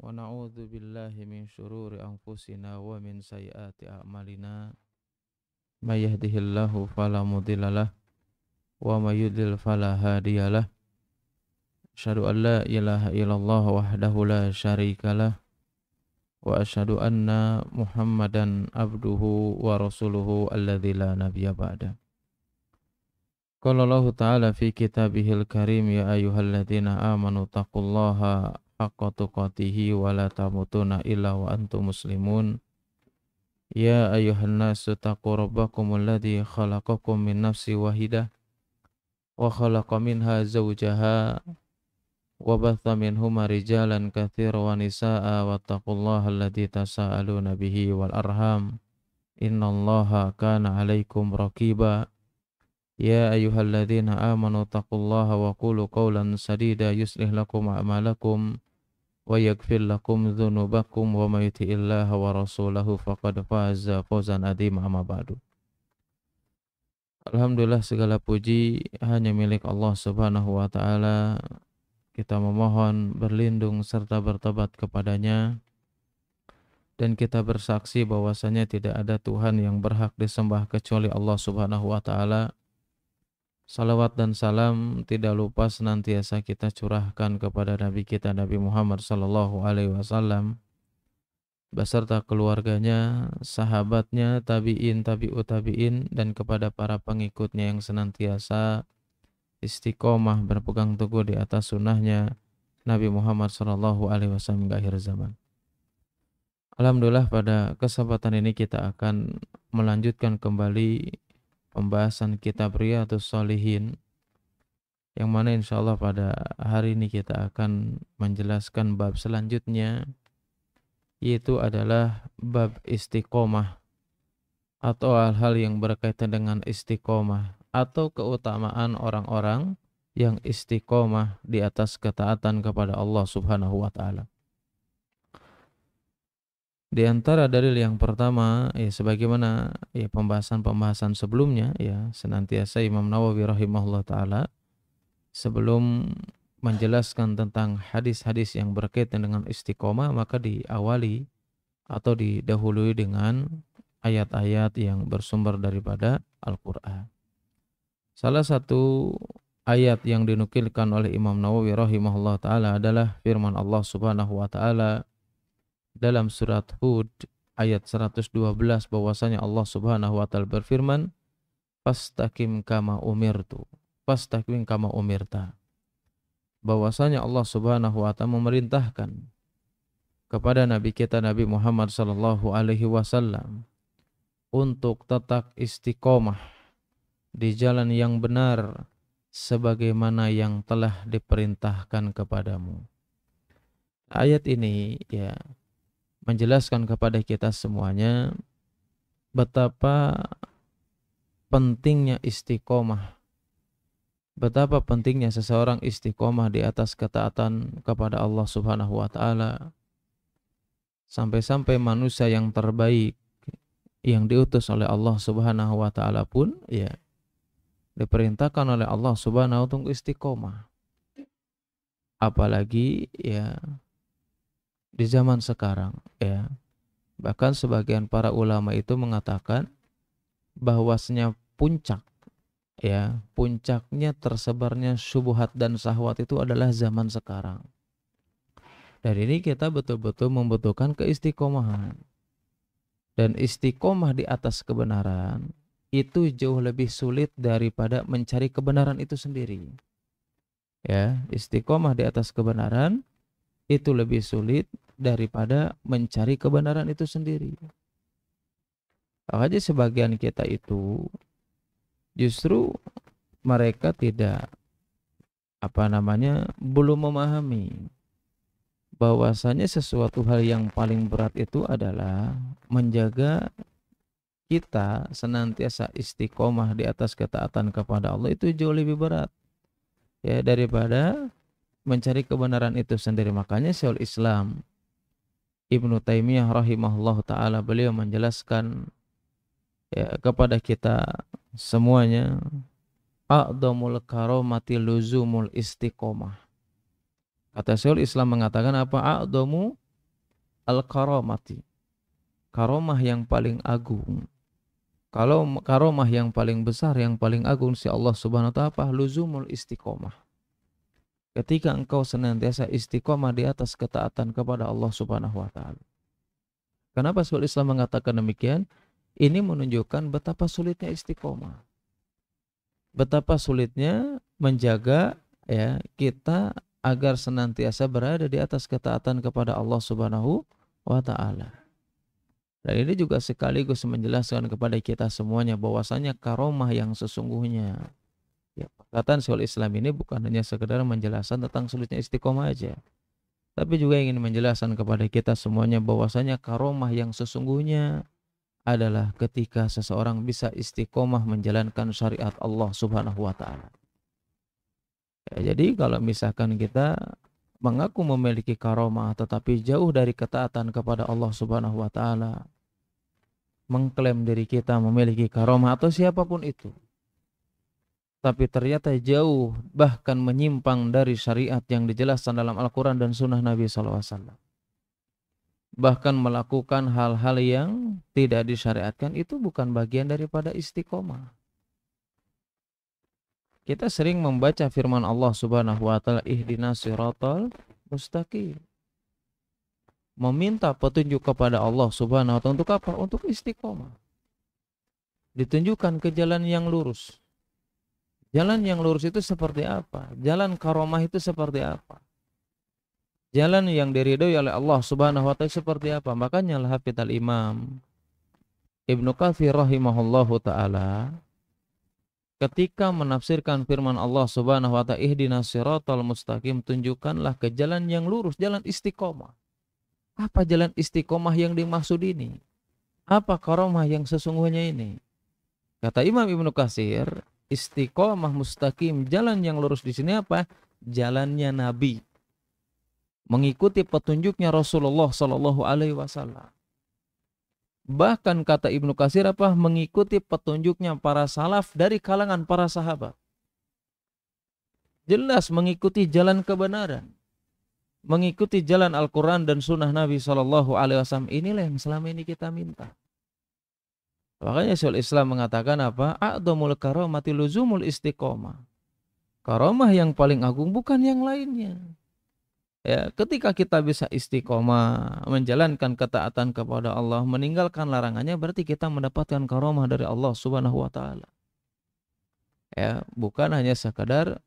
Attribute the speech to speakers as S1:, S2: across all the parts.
S1: ونعوذ بالله من شرور أنفسنا ومن سيئات أعمالنا من يهده الله فلا مضل له ومن يضلل فلا هادي له أشهد أن لا إله إلا الله وحده لا شريك له وأشهد أن محمدا عبده ورسوله الذي لا نبي بعده. قال الله تعالى في كتابه الكريم يا أيها الذين آمنوا اتقوا الله حق تقاته ولا تموتن إلا وأنتم مسلمون يا أيها الناس اتقوا ربكم الذي خلقكم من نفس واحدة وخلق منها زوجها وبث منهما رجالا كثيرا ونساء واتقوا الله الذي تساءلون به والأرحام إن الله كان عليكم رقيبا يا أيها الذين آمنوا اتقوا الله وقولوا قولا سديدا يصلح لكم أعمالكم ويغفر لكم ذنوبكم ومن يطع الله ورسوله فقد فاز فوزا عظيما أما بعد. Alhamdulillah, segala puji hanya milik Allah Subhanahu wa taala. Kita memohon berlindung serta bertobat kepadanya, dan kita bersaksi bahwasanya tidak ada Tuhan yang berhak disembah kecuali Allah Subhanahu wa taala. Salawat dan salam tidak lupa senantiasa kita curahkan kepada Nabi kita Nabi Muhammad sallallahu alaihi wasallam beserta keluarganya, sahabatnya, tabi'in, tabi'ut tabi'in, dan kepada para pengikutnya yang senantiasa istiqomah berpegang teguh di atas sunnahnya Nabi Muhammad sallallahu alaihi wasallam hingga akhir zaman. Alhamdulillah, pada kesempatan ini kita akan melanjutkan kembali pembahasan kitab Riyadhus Shalihin, yang mana insyaallah pada hari ini kita akan menjelaskan bab selanjutnya, yaitu adalah bab istiqomah atau hal-hal yang berkaitan dengan istiqomah atau keutamaan orang-orang yang istiqomah di atas ketaatan kepada Allah Subhanahu wa taala. Di antara dalil yang pertama, sebagaimana pembahasan-pembahasan sebelumnya, senantiasa Imam Nawawi rahimahullah taala sebelum menjelaskan tentang hadis-hadis yang berkaitan dengan istiqomah, maka diawali atau didahului dengan ayat-ayat yang bersumber daripada Al-Qur'an. Salah satu ayat yang dinukilkan oleh Imam Nawawi rahimahullah taala adalah firman Allah Subhanahu wa taala dalam surat Hud ayat 112, bahwasanya Allah Subhanahu wa taala berfirman, "Fastaqim kama umirtu." Fastaqim kama umirta. Bahwasanya Allah Subhanahu wa taala memerintahkan kepada nabi kita Nabi Muhammad sallallahu alaihi wasallam untuk tetap istiqomah di jalan yang benar sebagaimana yang telah diperintahkan kepadamu. Ayat ini menjelaskan kepada kita semuanya betapa pentingnya istiqomah, betapa pentingnya seseorang istiqomah di atas ketaatan kepada Allah Subhanahu wa taala, sampai-sampai manusia yang terbaik yang diutus oleh Allah Subhanahu wa taala pun diperintahkan oleh Allah Subhanahu wa taala untuk istiqomah. Apalagi di zaman sekarang, bahkan sebagian para ulama itu mengatakan bahwasanya puncaknya tersebarnya syubhat dan syahwat itu adalah zaman sekarang. Dari ini kita betul-betul membutuhkan keistiqomahan, dan istiqomah di atas kebenaran itu jauh lebih sulit daripada mencari kebenaran itu sendiri. Istiqomah di atas kebenaran itu lebih sulit daripada mencari kebenaran itu sendiri. Makanya sebagian kita itu justru mereka tidak belum memahami bahwasanya sesuatu hal yang paling berat itu adalah menjaga kita senantiasa istiqomah di atas ketaatan kepada Allah. Itu jauh lebih berat daripada mencari kebenaran itu sendiri. Makanya Syekhul Islam Ibnu Taimiyah rahimahullah ta'ala beliau menjelaskan kepada kita semuanya, a'dhamul karamati luzumul istiqomah. Kata Syekhul Islam mengatakan apa? A'dhamu al-karamati, karomah yang paling agung. Kalau karomah yang paling besar, yang paling agung si Allah Subhanahu wa ta'ala, luzumul istiqomah. Ketika engkau senantiasa istiqomah di atas ketaatan kepada Allah Subhanahu wa ta'ala. Kenapa Syekhul Islam mengatakan demikian? Ini menunjukkan betapa sulitnya istiqomah. Betapa sulitnya menjaga ya kita agar senantiasa berada di atas ketaatan kepada Allah Subhanahu wa ta'ala. Dan ini juga sekaligus menjelaskan kepada kita semuanya bahwasanya karomah yang sesungguhnya. Ya, perkataan Syekhul Islam ini bukan hanya sekedar menjelaskan tentang sulitnya istiqomah aja, tapi juga ingin menjelaskan kepada kita semuanya bahwasanya karomah yang sesungguhnya adalah ketika seseorang bisa istiqomah menjalankan syariat Allah Subhanahu wa ta'ala. Ya, jadi kalau misalkan kita mengaku memiliki karomah tetapi jauh dari ketaatan kepada Allah Subhanahu wa ta'ala, mengklaim diri kita memiliki karomah atau siapapun itu, tapi ternyata jauh bahkan menyimpang dari syariat yang dijelaskan dalam Al-Quran dan Sunnah Nabi SAW, bahkan melakukan hal-hal yang tidak disyariatkan, itu bukan bagian daripada istiqomah. Kita sering membaca firman Allah Subhanahu wa ta'ala, ihdinas siratal mustaqim, meminta petunjuk kepada Allah Subhanahu wa ta'ala untuk apa? Untuk istiqomah. Ditunjukkan ke jalan yang lurus. Jalan yang lurus itu seperti apa? Jalan karomah itu seperti apa? Jalan yang diridhoi oleh Allah Subhanahu wa ta'ala seperti apa? Makanya Al-Hafidz Al-Imam Ibnu Katsir rahimahullahu ta'ala ketika menafsirkan firman Allah Subhanahu wa ta'ala, ihdinas siratal mustaqim, tunjukkanlah ke jalan yang lurus, jalan istiqomah. Apa jalan istiqomah yang dimaksud ini? Apa karomah yang sesungguhnya ini? Kata Imam Ibnu Katsir, istiqomah mustaqim, jalan yang lurus di sini apa? Jalannya Nabi, mengikuti petunjuknya Rasulullah Sallallahu Alaihi Wasallam. Bahkan kata Ibnu Katsir apa? Mengikuti petunjuknya para salaf dari kalangan para sahabat. Jelas mengikuti jalan kebenaran, mengikuti jalan Al-Quran dan Sunnah Nabi Sallallahu Alaihi Wasallam. Inilah yang selama ini kita minta. Makanya Syekhul Islam mengatakan apa? A'dhamul karomati luzumul istiqomah. Karomah yang paling agung bukan yang lainnya. Ya, ketika kita bisa istiqomah, menjalankan ketaatan kepada Allah, meninggalkan larangannya, berarti kita mendapatkan karomah dari Allah Subhanahu wa ta'ala. Ya, bukan hanya sekadar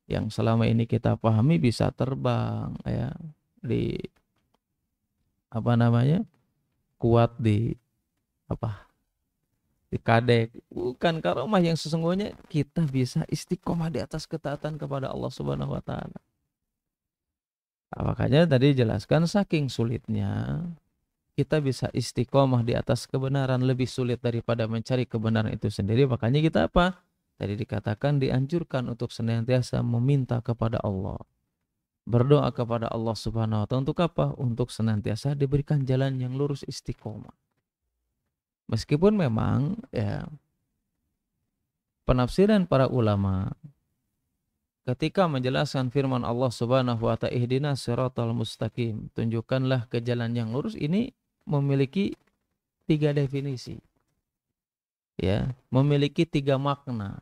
S1: yang selama ini kita pahami bisa terbang, ya, di apa namanya, kuat di apa, di kadek. Bukan karomah yang sesungguhnya kita bisa istiqomah di atas ketaatan kepada Allah Subhanahu wa ta'ala. Makanya tadi jelaskan saking sulitnya kita bisa istiqomah di atas kebenaran, lebih sulit daripada mencari kebenaran itu sendiri. Makanya kita apa? Tadi dikatakan dianjurkan untuk senantiasa meminta kepada Allah, berdoa kepada Allah Subhanahu wa ta'ala. Untuk apa? Untuk senantiasa diberikan jalan yang lurus, istiqomah. Meskipun memang ya penafsiran para ulama ketika menjelaskan firman Allah Subhanahu wa ta'ala, ihdinas siratal mustaqim, tunjukkanlah ke jalan yang lurus, ini memiliki 3 definisi. Ya, memiliki 3 makna,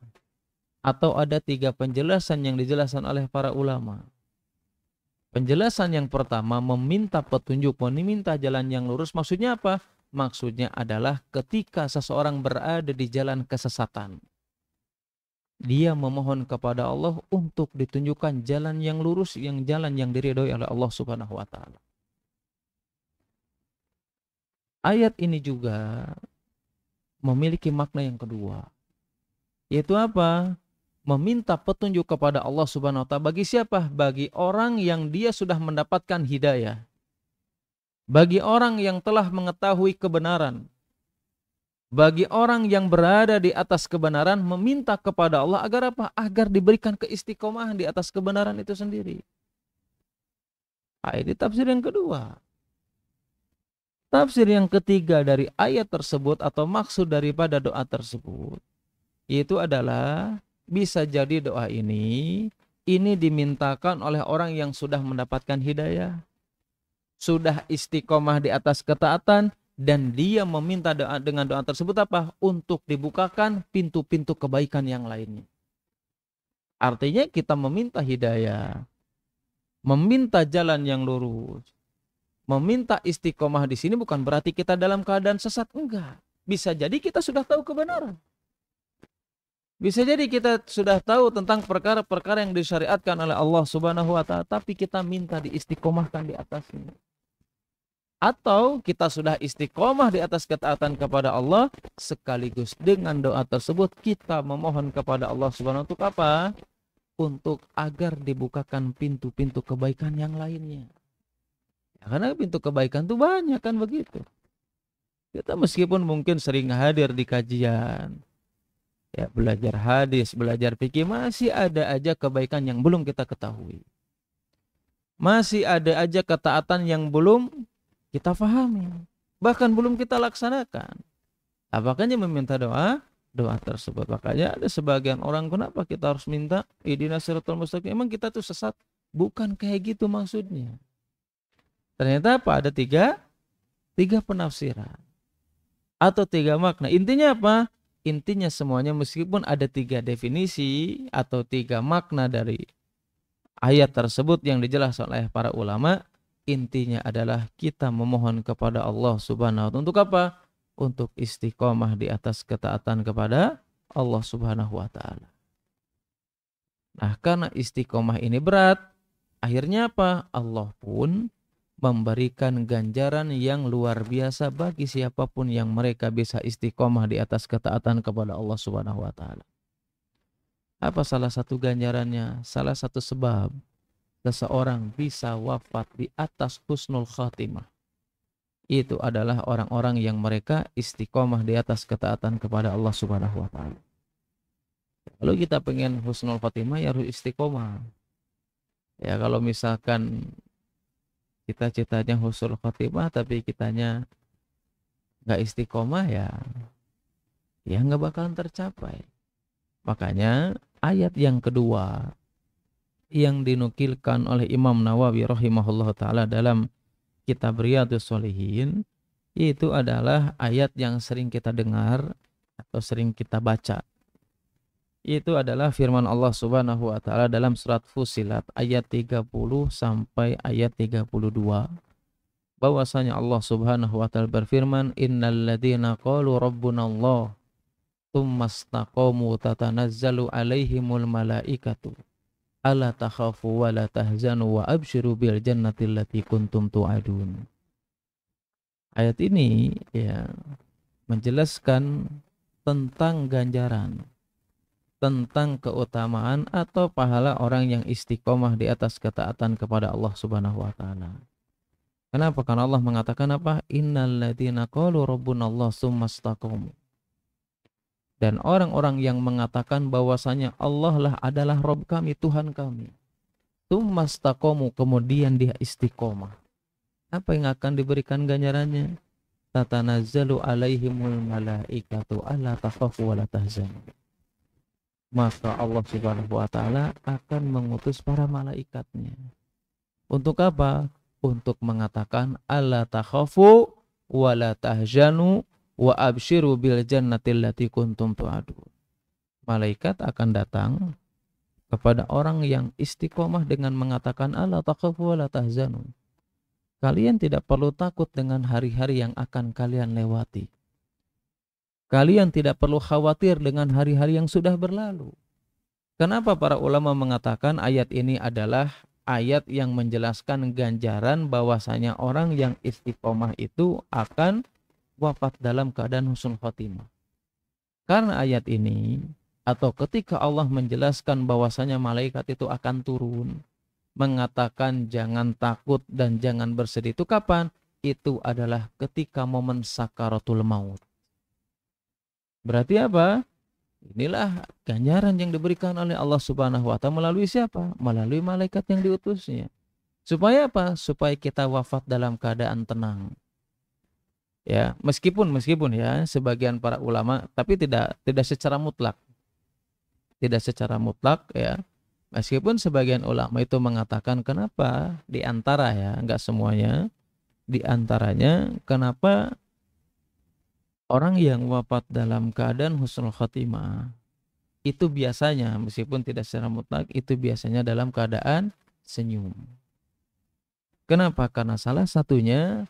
S1: atau ada 3 penjelasan yang dijelaskan oleh para ulama. Penjelasan yang pertama, meminta petunjuk, meminta jalan yang lurus, maksudnya apa? Maksudnya adalah ketika seseorang berada di jalan kesesatan, dia memohon kepada Allah untuk ditunjukkan jalan yang lurus, yang jalan yang diridhoi oleh Allah Subhanahu wa ta'ala. Ayat ini juga memiliki makna yang kedua, yaitu apa? Meminta petunjuk kepada Allah Subhanahu wa ta'ala. Bagi siapa? Bagi orang yang dia sudah mendapatkan hidayah, bagi orang yang telah mengetahui kebenaran, bagi orang yang berada di atas kebenaran, meminta kepada Allah agar apa? Agar diberikan keistiqomahan di atas kebenaran itu sendiri. Ini tafsir yang kedua. Tafsir yang ketiga dari ayat tersebut atau maksud daripada doa tersebut, yaitu adalah bisa jadi doa ini dimintakan oleh orang yang sudah mendapatkan hidayah. sudah istiqomah di atas ketaatan, dan dia meminta doa dengan doa tersebut apa? Untuk dibukakan pintu-pintu kebaikan yang lainnya. Artinya kita meminta hidayah, meminta jalan yang lurus, meminta istiqomah di sini bukan berarti kita dalam keadaan sesat, enggak. Bisa jadi kita sudah tahu kebenaran. Bisa jadi kita sudah tahu tentang perkara-perkara yang disyariatkan oleh Allah Subhanahu wa taala, tapi kita minta diistiqomahkan di atasnya. Atau kita sudah istiqomah di atas ketaatan kepada Allah, sekaligus dengan doa tersebut kita memohon kepada Allah Subhanahu wa taala untuk apa? Untuk agar dibukakan pintu-pintu kebaikan yang lainnya. Ya, karena pintu kebaikan itu banyak kan begitu. Kita meskipun mungkin sering hadir di kajian, ya, belajar hadis, belajar fikih, masih ada aja kebaikan yang belum kita ketahui. Masih ada aja ketaatan yang belum kita fahami. Bahkan belum kita laksanakan. Makanya meminta doa tersebut. Makanya ada sebagian orang, kenapa kita harus minta ihdinas siratal mustaqim? Emang kita tuh sesat? Bukan kayak gitu maksudnya. Ternyata apa? Ada tiga penafsiran. Atau tiga makna. Intinya apa? Intinya semuanya meskipun ada tiga definisi atau tiga makna dari ayat tersebut yang dijelaskan oleh para ulama, intinya adalah kita memohon kepada Allah Subhanahu wa taala untuk apa? Untuk istiqomah di atas ketaatan kepada Allah Subhanahu wa taala. Nah, karena istiqomah ini berat, akhirnya apa? Allah pun memberikan ganjaran yang luar biasa bagi siapapun yang mereka bisa istiqomah di atas ketaatan kepada Allah Subhanahu wa taala. Apa salah satu ganjarannya? Salah satu sebab seseorang bisa wafat di atas husnul khatimah, itu adalah orang-orang yang mereka istiqomah di atas ketaatan kepada Allah Subhanahu wa taala. Kalau kita pengen husnul khatimah ya harus istiqomah. Ya, kalau misalkan cita-citanya husnul khotimah tapi kitanya nggak istiqomah, ya nggak bakalan tercapai. Makanya ayat yang kedua yang dinukilkan oleh Imam Nawawi rahimahullah taala dalam kitab Riyadhus Shalihin, itu adalah ayat yang sering kita dengar atau sering kita baca. Itu adalah firman Allah Subhanahu wa taala dalam surat Fussilat ayat 30 sampai ayat 32. Bahwasanya Allah Subhanahu wa taala berfirman, "Innal ladzina qalu rabbunallah tsumma istaqamu tatanazzalu alaihimul malaikatu alla takhafu wa la tahzanu wa absyiru bil jannati allati kuntum tu'adun." Ayat ini ya menjelaskan tentang ganjaran, tentang keutamaan atau pahala orang yang istiqomah di atas ketaatan kepada Allah Subhanahu wa taala. Kenapa? Karena Allah mengatakan apa? Innal ladzina qalu rabbunallah tsumma istaqamu. Dan orang-orang yang mengatakan bahwasanya Allah lah adalah Rabb kami, Tuhan kami. Tsumma istaqamu, kemudian dia istiqomah. Apa yang akan diberikan ganjarannya? Tatanazzalu alaihimul malaikatu alla takhafu wa la tahzanu. Maka Allah Subhanahu wa taala akan mengutus para malaikatnya. Untuk apa? Untuk mengatakan alla takhafu wa la tahzanu wa absyiru bil jannati allati kuntum tu'adun. Malaikat akan datang kepada orang yang istiqomah dengan mengatakan alla takhafu wa la tahzanu. Kalian tidak perlu takut dengan hari-hari yang akan kalian lewati. Kalian tidak perlu khawatir dengan hari-hari yang sudah berlalu. Kenapa para ulama mengatakan ayat ini adalah ayat yang menjelaskan ganjaran bahwasanya orang yang istiqomah itu akan wafat dalam keadaan husnul khotimah? Karena ayat ini, atau ketika Allah menjelaskan bahwasanya malaikat itu akan turun, mengatakan jangan takut dan jangan bersedih, itu kapan? Itu adalah ketika momen sakaratul maut. Berarti apa? Inilah ganjaran yang diberikan oleh Allah Subhanahu wa taala melalui siapa? Melalui malaikat yang diutusnya. Supaya apa? Supaya kita wafat dalam keadaan tenang. Ya, meskipun ya sebagian para ulama, tapi tidak secara mutlak. Tidak secara mutlak ya. Meskipun sebagian ulama itu mengatakan kenapa di antara, ya, enggak semuanya, Di antaranya kenapa orang yang wafat dalam keadaan husnul khotimah itu biasanya, meskipun tidak secara mutlak, itu biasanya dalam keadaan senyum. Kenapa? Karena salah satunya,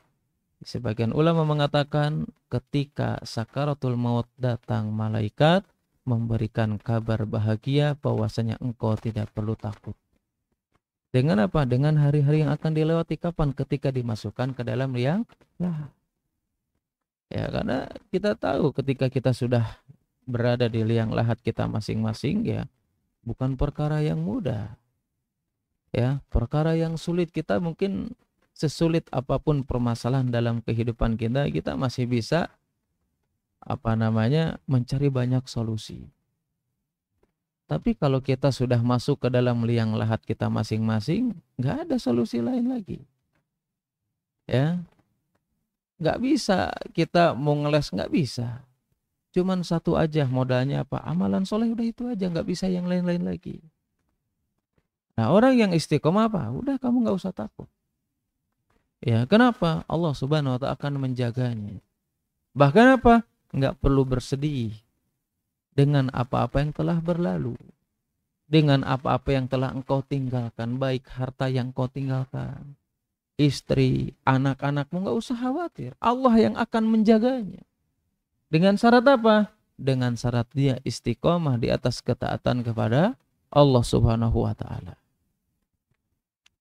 S1: sebagian ulama mengatakan ketika sakaratul maut datang, malaikat memberikan kabar bahagia bahwasanya engkau tidak perlu takut. Dengan apa? Dengan hari-hari yang akan dilewati. Kapan? Ketika dimasukkan ke dalam liang lahat. Ya, karena kita tahu ketika kita sudah berada di liang lahat kita masing-masing, ya bukan perkara yang mudah. Ya, perkara yang sulit. Kita mungkin sesulit apapun permasalahan dalam kehidupan kita, kita masih bisa mencari banyak solusi. Tapi kalau kita sudah masuk ke dalam liang lahat kita masing-masing, nggak ada solusi lain lagi. Ya, nggak bisa kita mau ngeles, nggak bisa. Cuman satu aja modalnya apa? Amalan soleh, udah itu aja, nggak bisa yang lain-lain lagi. Nah, orang yang istiqomah apa? Udah, kamu nggak usah takut. Ya, kenapa? Allah Subhanahu wa Ta'ala akan menjaganya. Bahkan apa? Nggak perlu bersedih dengan apa-apa yang telah berlalu, dengan apa-apa yang telah engkau tinggalkan, baik harta yang kau tinggalkan, istri, anak-anakmu, nggak usah khawatir. Allah yang akan menjaganya. Dengan syarat apa? Dengan syarat dia istiqomah di atas ketaatan kepada Allah Subhanahu wa Ta'ala.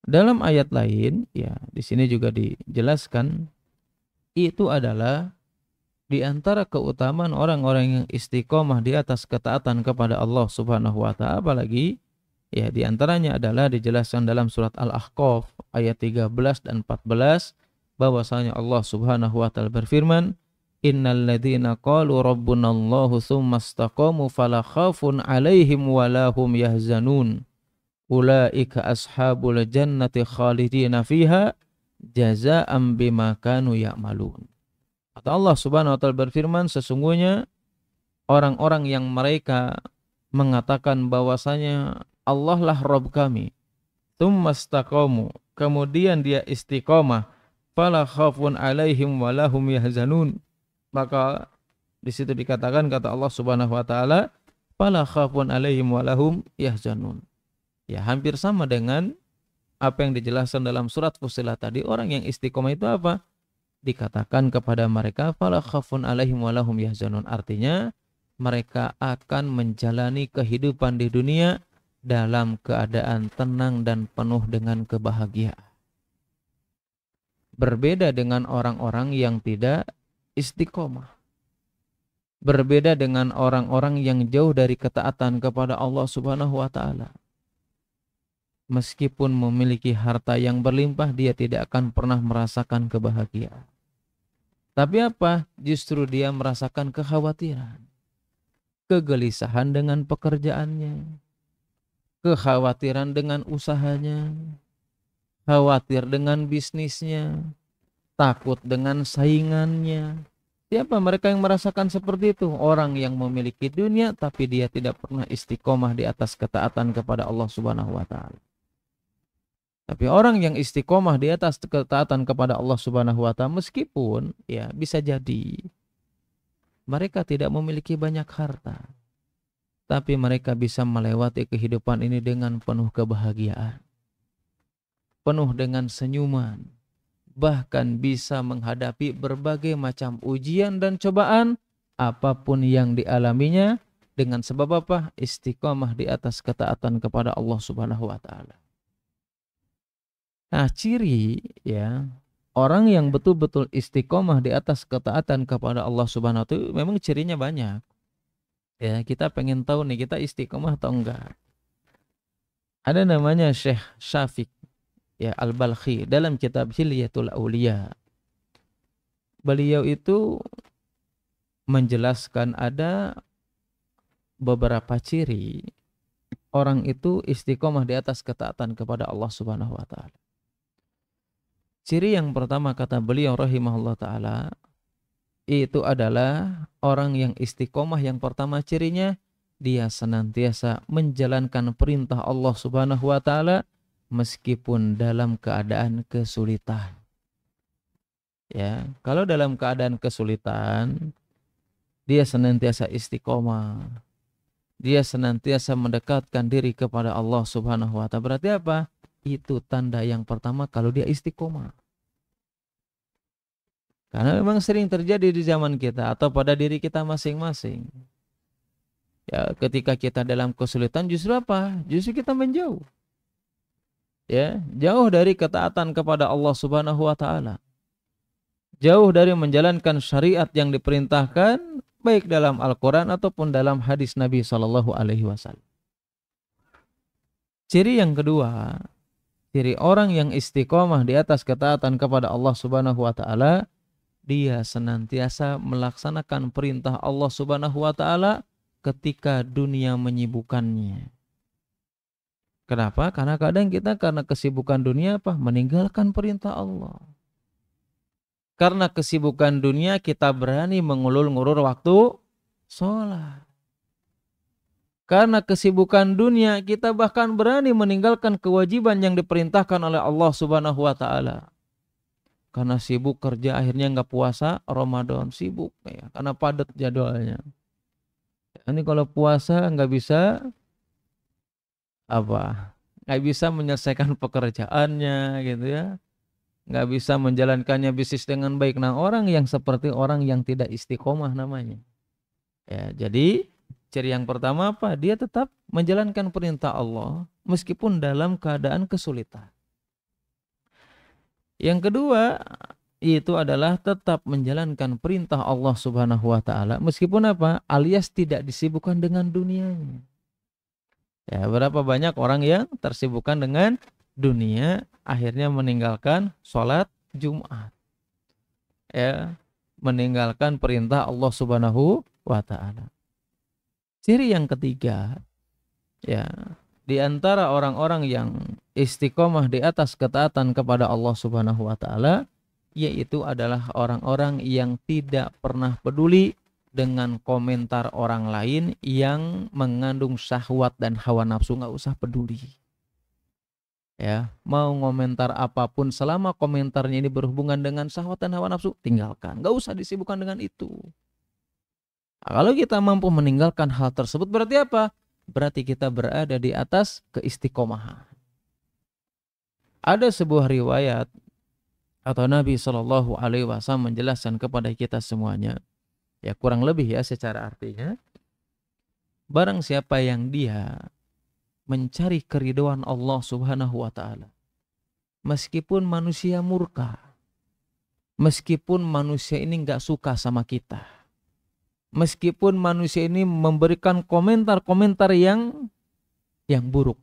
S1: Dalam ayat lain, ya di sini juga dijelaskan, itu adalah di antara keutamaan orang-orang yang istiqomah di atas ketaatan kepada Allah Subhanahu wa Ta'ala. Apalagi ya di antaranya adalah dijelaskan dalam surat Al-Ahqaf ayat 13 dan 14 bahwasanya Allah Subhanahu wa Ta'ala berfirman, innal ladzina qalu rabbunallahu tsumma istaqamu fala khaufun 'alaihim wa lahum yahzanun ulaika ashabul jannati khalidina fiha jazaa'an bima kanu ya'malun. Kata Allah Subhanahu wa Ta'ala berfirman, sesungguhnya orang-orang yang mereka mengatakan bahwasanya Allah lah Rabb kami, tsumma istaqamu, kemudian dia istiqomah, fala khaufun 'alaihim wa lahum yahzanun, maka di situ dikatakan, kata Allah Subhanahu wa Ta'ala, fala khaufun 'alaihim wa lahum yahzanun. Ya, hampir sama dengan apa yang dijelaskan dalam surat Fussilat tadi. Orang yang istiqomah itu apa? Dikatakan kepada mereka fala khaufun 'alaihim wa lahum yahzanun. Artinya mereka akan menjalani kehidupan di dunia dalam keadaan tenang dan penuh dengan kebahagiaan. Berbeda dengan orang-orang yang tidak istiqomah. Berbeda dengan orang-orang yang jauh dari ketaatan kepada Allah Subhanahu wa Ta'ala. Meskipun memiliki harta yang berlimpah, dia tidak akan pernah merasakan kebahagiaan. Tapi apa? Justru dia merasakan kekhawatiran, kegelisahan dengan pekerjaannya, kekhawatiran dengan usahanya, khawatir dengan bisnisnya, takut dengan saingannya. Siapa mereka yang merasakan seperti itu? Orang yang memiliki dunia tapi dia tidak pernah istiqomah di atas ketaatan kepada Allah Subhanahu wa Ta'ala. Tapi orang yang istiqomah di atas ketaatan kepada Allah Subhanahu wa Ta'ala, meskipun ya bisa jadi mereka tidak memiliki banyak harta, tapi mereka bisa melewati kehidupan ini dengan penuh kebahagiaan, penuh dengan senyuman, bahkan bisa menghadapi berbagai macam ujian dan cobaan apapun yang dialaminya dengan sebab apa? Istiqomah di atas ketaatan kepada Allah Subhanahu wa Ta'ala. Nah, ciri ya orang yang betul-betul istiqomah di atas ketaatan kepada Allah Subhanahu wa Ta'ala memang cirinya banyak. Ya, kita pengen tahu nih, kita istiqomah atau enggak. Ada namanya Syekh Syafiq ya Al-Balkhi dalam kitab Hilyatul Auliya. Beliau itu menjelaskan ada beberapa ciri orang itu istiqomah di atas ketaatan kepada Allah Subhanahu wa Ta'ala. Ciri yang pertama, kata beliau rahimahullah ta'ala, itu adalah orang yang istiqomah. Yang pertama cirinya, dia senantiasa menjalankan perintah Allah Subhanahu wa Ta'ala meskipun dalam keadaan kesulitan. Ya, kalau dalam keadaan kesulitan, dia senantiasa istiqomah. Dia senantiasa mendekatkan diri kepada Allah Subhanahu wa taala. Berarti apa? Itu tanda yang pertama kalau dia istiqomah. Karena memang sering terjadi di zaman kita atau pada diri kita masing-masing. Ya, ketika kita dalam kesulitan justru apa? Justru kita menjauh. Ya, jauh dari ketaatan kepada Allah Subhanahu wa taala. Jauh dari menjalankan syariat yang diperintahkan baik dalam Al-Qur'an ataupun dalam hadis Nabi sallallahu alaihi wasallam. Ciri yang kedua, ciri orang yang istiqomah di atas ketaatan kepada Allah Subhanahu wa taala, dia senantiasa melaksanakan perintah Allah Subhanahu wa taala ketika dunia menyibukkannya. Kenapa? Karena kadang kita karena kesibukan dunia apa? Meninggalkan perintah Allah. Karena kesibukan dunia kita berani mengulur-ngulur waktu sholat. Karena kesibukan dunia kita bahkan berani meninggalkan kewajiban yang diperintahkan oleh Allah Subhanahu wa taala. Karena sibuk kerja akhirnya nggak puasa Ramadan, sibuk ya, karena padat jadwalnya. Ini kalau puasa nggak bisa apa? Nggak bisa menyelesaikan pekerjaannya gitu ya. Nggak bisa menjalankannya bisnis dengan baik. Nah, orang yang seperti orang yang tidak istiqomah namanya. Ya, jadi ciri yang pertama apa? Dia tetap menjalankan perintah Allah meskipun dalam keadaan kesulitan. Yang kedua, itu adalah tetap menjalankan perintah Allah Subhanahu wa taala meskipun apa? Alias tidak disibukkan dengan dunianya. Ya, berapa banyak orang yang tersibukkan dengan dunia akhirnya meninggalkan sholat Jumat. Ya, meninggalkan perintah Allah Subhanahu wa taala. Ciri yang ketiga, ya, di antara orang-orang yang istiqomah di atas ketaatan kepada Allah Subhanahu wa taala, yaitu adalah orang-orang yang tidak pernah peduli dengan komentar orang lain yang mengandung syahwat dan hawa nafsu, nggak usah peduli. Ya, mau komentar apapun selama komentarnya ini berhubungan dengan syahwat dan hawa nafsu, tinggalkan. Nggak usah disibukkan dengan itu. Nah, kalau kita mampu meninggalkan hal tersebut berarti apa? Berarti kita berada di atas keistiqomahan. Ada sebuah riwayat atau Nabi Shallallahu Alaihi Wasallam menjelaskan kepada kita semuanya, ya kurang lebih ya secara artinya, barang siapa yang dia mencari keridhaan Allah Subhanahu wa taala, meskipun manusia murka, meskipun manusia ini nggak suka sama kita, meskipun manusia ini memberikan komentar-komentar yang buruk,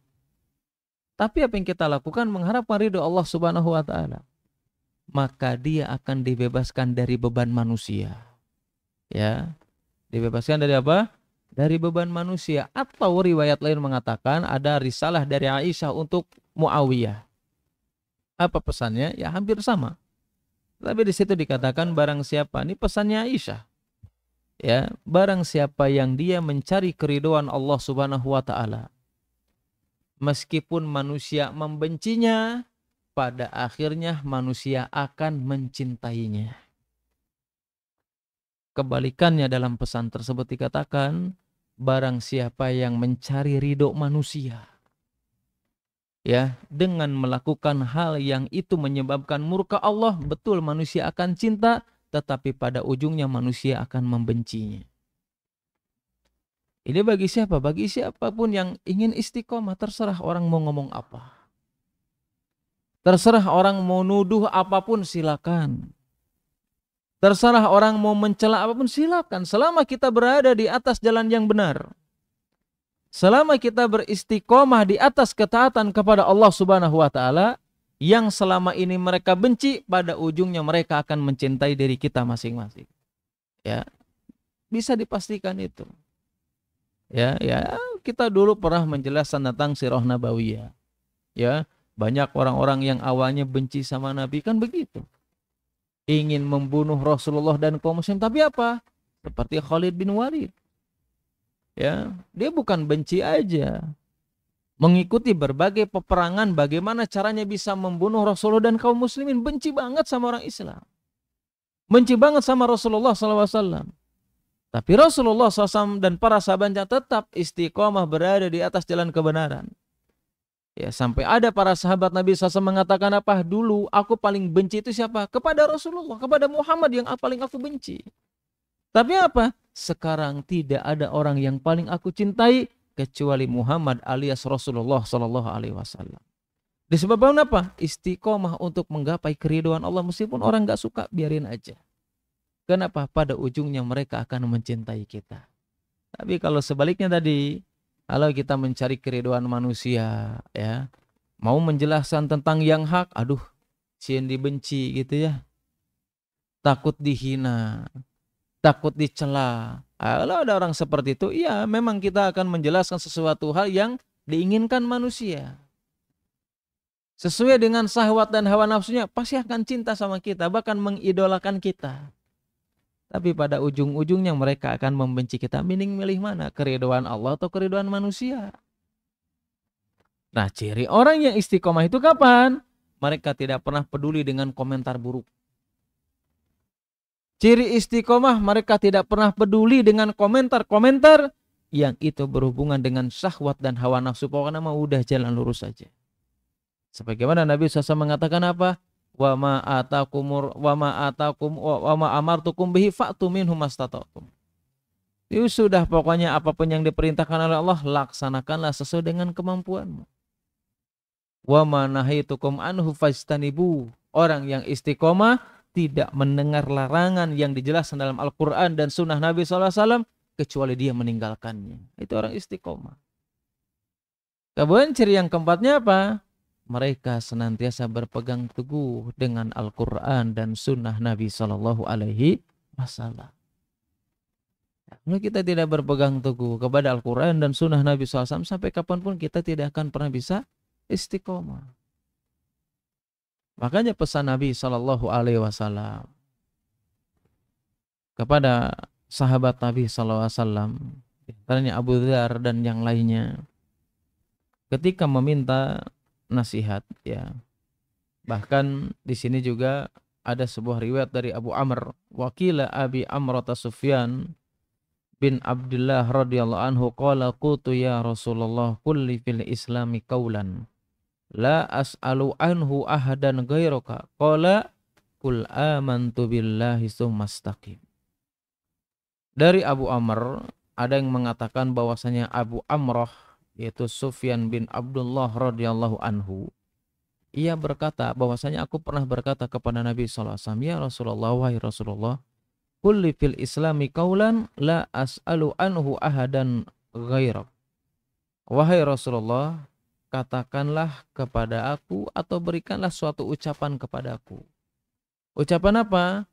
S1: tapi apa yang kita lakukan mengharapkan ridho Allah Subhanahu wa taala, maka dia akan dibebaskan dari beban manusia. Ya, dibebaskan dari apa? Dari beban manusia. Atau riwayat lain mengatakan ada risalah dari Aisyah untuk Muawiyah. Apa pesannya? Ya hampir sama. Tapi di situ dikatakan barang siapa, ini pesannya Aisyah. Ya, barang siapa yang dia mencari keridhaan Allah Subhanahu wa taala, meskipun manusia membencinya, pada akhirnya manusia akan mencintainya. Kebalikannya dalam pesan tersebut dikatakan, barang siapa yang mencari ridho manusia, ya, dengan melakukan hal yang itu menyebabkan murka Allah, betul manusia akan cinta, tetapi pada ujungnya manusia akan membencinya. Ini bagi siapa? Bagi siapapun yang ingin istiqomah, terserah orang mau ngomong apa. Terserah orang mau nuduh apapun silakan. Terserah orang mau mencela apapun silakan. Selama kita berada di atas jalan yang benar. Selama kita beristiqomah di atas ketaatan kepada Allah Subhanahu wa taala, yang selama ini mereka benci, pada ujungnya mereka akan mencintai diri kita masing-masing. Ya. Bisa dipastikan itu. Ya, kita dulu pernah menjelaskan tentang sirah nabawiyah. Ya, banyak orang-orang yang awalnya benci sama Nabi kan begitu. Ingin membunuh Rasulullah dan kaum muslim, tapi apa? Seperti Khalid bin Walid. Ya, dia bukan benci aja. Mengikuti berbagai peperangan bagaimana caranya bisa membunuh Rasulullah dan kaum muslimin, benci banget sama orang Islam. benci banget sama Rasulullah SAW. Tapi Rasulullah SAW dan para sahabatnya tetap istiqomah berada di atas jalan kebenaran. Ya, sampai ada para sahabat Nabi SAW mengatakan apa? Dulu aku paling benci itu siapa? Kepada Rasulullah, kepada Muhammad yang paling aku benci. Tapi apa? Sekarang tidak ada orang yang paling aku cintai kecuali Muhammad alias Rasulullah SAW. Disebabkan apa? Istiqomah untuk menggapai keridhaan Allah meskipun orang gak suka, biarin aja. Kenapa? Pada ujungnya mereka akan mencintai kita. Tapi kalau sebaliknya tadi, kalau kita mencari keridhaan manusia, ya, mau menjelaskan tentang yang hak, aduh, sien dibenci gitu ya, takut dihina, takut dicela. Kalau ada orang seperti itu, ya memang kita akan menjelaskan sesuatu hal yang diinginkan manusia. Sesuai dengan syahwat dan hawa nafsunya, pasti akan cinta sama kita, bahkan mengidolakan kita. Tapi pada ujung-ujungnya mereka akan membenci kita. Mending milih mana? Keridhaan Allah atau keridhaan manusia? Nah, ciri orang yang istiqomah itu kapan? Mereka tidak pernah peduli dengan komentar buruk. Ciri istiqomah, mereka tidak pernah peduli dengan komentar-komentar yang itu berhubungan dengan syahwat dan hawa nafsu. Pokoknya mah udah jalan lurus saja. Sebagaimana Nabi SAW mengatakan apa? Wa ma amartukum bihi fa'tu minhu mastata'tum. Itu sudah, pokoknya apapun yang diperintahkan oleh Allah, laksanakanlah sesuai dengan kemampuanmu. Wa ma nahaitukum anhu fajtanibu. Orang yang istiqomah tidak mendengar larangan yang dijelaskan dalam Al-Quran dan sunnah Nabi SAW kecuali dia meninggalkannya. Itu orang istiqomah. Kemudian ciri yang keempatnya apa? Mereka senantiasa berpegang teguh dengan Al-Quran dan sunnah Nabi SAW. Kalau kita tidak berpegang teguh kepada Al-Quran dan sunnah Nabi SAW, sampai kapanpun kita tidak akan pernah bisa istiqomah. Makanya pesan Nabi SAW kepada sahabat Nabi SAW, antaranya Abu Dzar dan yang lainnya, ketika meminta nasihat, ya. Bahkan di sini juga ada sebuah riwayat dari Abu Amr, wakila Abi Amrata Sufyan bin Abdullah radhiyallahu anhu qala qutu ya Rasulullah kulli fil islami qaulan la as'alu anhu ahadan ghairaka qala qul amantu billahi tsumastaqim. Dari Abu Amr ada yang mengatakan bahwasanya Abu Amrah yaitu Sufyan bin Abdullah radhiyallahu anhu, ia berkata bahwasanya aku pernah berkata kepada Nabi SAW, ya Rasulullah, wahai Rasulullah, kulli fil islami qaulan la as'alu anhu ahadan ghairak. Wahai Rasulullah, katakanlah kepada aku atau berikanlah suatu ucapan kepadaku. Ucapan apa?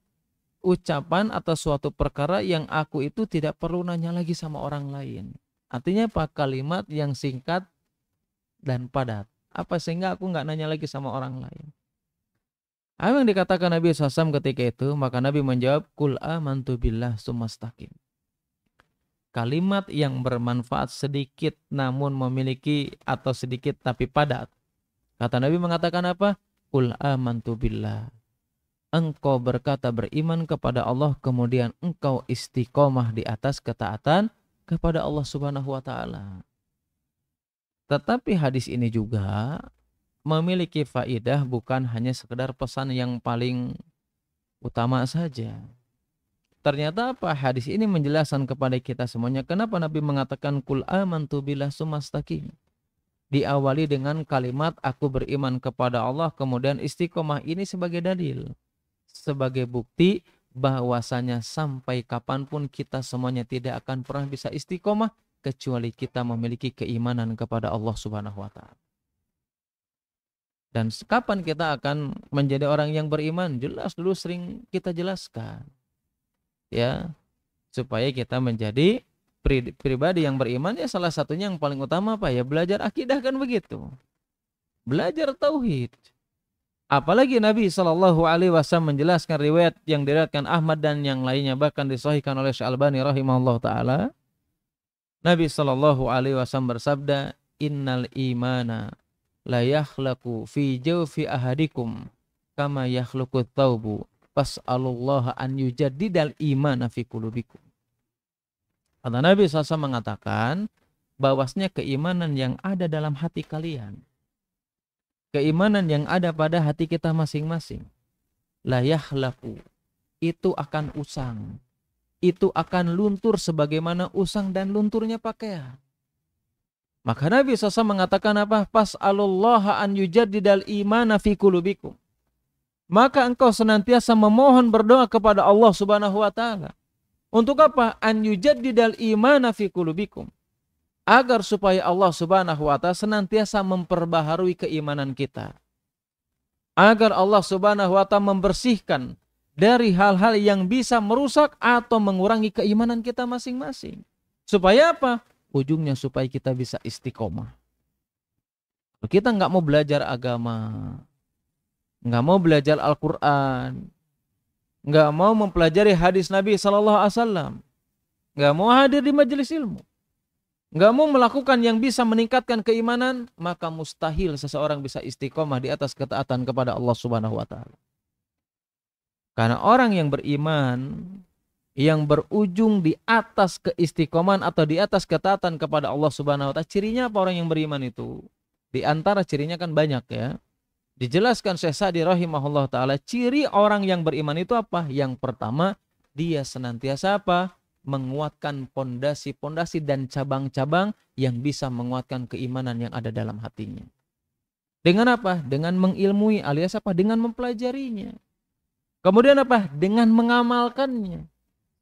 S1: Ucapan atau suatu perkara yang aku itu tidak perlu nanya lagi sama orang lain. Artinya apa? Kalimat yang singkat dan padat. Apa sehingga aku nggak nanya lagi sama orang lain. Apa yang dikatakan Nabi SAW ketika itu? Maka Nabi menjawab, Kul amantu billah tsumastaqim. Kalimat yang bermanfaat sedikit namun memiliki atau sedikit tapi padat. Kata Nabi mengatakan apa? Kul amantu billah. Engkau berkata beriman kepada Allah, kemudian engkau istiqomah di atas ketaatan kepada Allah Subhanahu wa taala. Tetapi hadis ini juga memiliki faidah, bukan hanya sekedar pesan yang paling utama saja. Ternyata apa? Hadis ini menjelaskan kepada kita semuanya kenapa Nabi mengatakan kul amantu billah tsumastaqim. Diawali dengan kalimat aku beriman kepada Allah, kemudian istiqomah ini sebagai dalil, sebagai bukti bahwasanya sampai kapanpun kita semuanya tidak akan pernah bisa istiqomah kecuali kita memiliki keimanan kepada Allah Subhanahu wa taala. Dan kapan kita akan menjadi orang yang beriman? Jelas dulu sering kita jelaskan. Ya, supaya kita menjadi pribadi yang beriman, ya salah satunya yang paling utama apa? Ya belajar akidah, kan begitu. Belajar tauhid. Apalagi Nabi SAW menjelaskan riwayat yang diriwayatkan Ahmad dan yang lainnya, bahkan disahihkan oleh Syalbani rahimahullah ta'ala. Nabi SAW bersabda, innal imana la yakhlaqu fi jawfi ahadikum kama yakhluqu thawbu fas'alullaha an yujaddidal imana fi qulubikum. Kata Nabi SAW mengatakan bahwasanya keimanan yang ada dalam hati kalian, keimanan yang ada pada hati kita masing-masing, la yahlaku, itu akan usang, itu akan luntur sebagaimana usang dan lunturnya pakaian. Maka Nabi SAW mengatakan apa? Fas'alullaha an yujaddidal imana fi qulubikum. Maka engkau senantiasa memohon berdoa kepada Allah Subhanahu wa taala. Untuk apa? An yujaddidal imana fi qulubikum. Agar supaya Allah Subhanahu wa taala senantiasa memperbaharui keimanan kita. Agar Allah Subhanahu wa taala membersihkan dari hal-hal yang bisa merusak atau mengurangi keimanan kita masing-masing. Supaya apa? Ujungnya supaya kita bisa istiqomah. Kita nggak mau belajar agama, nggak mau belajar Al-Quran, nggak mau mempelajari hadis Nabi SAW, nggak mau hadir di majelis ilmu, nggak mau melakukan yang bisa meningkatkan keimanan, maka mustahil seseorang bisa istiqomah di atas ketaatan kepada Allah Subhanahu wa taala. Karena orang yang beriman, yang berujung di atas keistiqomahan atau di atas ketaatan kepada Allah Subhanahu wa taala, cirinya apa orang yang beriman itu? Di antara cirinya kan banyak ya. Dijelaskan Syekh Sa'di rahimahullah taala, ciri orang yang beriman itu apa? Yang pertama, dia senantiasa apa? Menguatkan pondasi-pondasi dan cabang-cabang yang bisa menguatkan keimanan yang ada dalam hatinya. Dengan apa? Dengan mengilmui alias apa? Dengan mempelajarinya. Kemudian apa? Dengan mengamalkannya.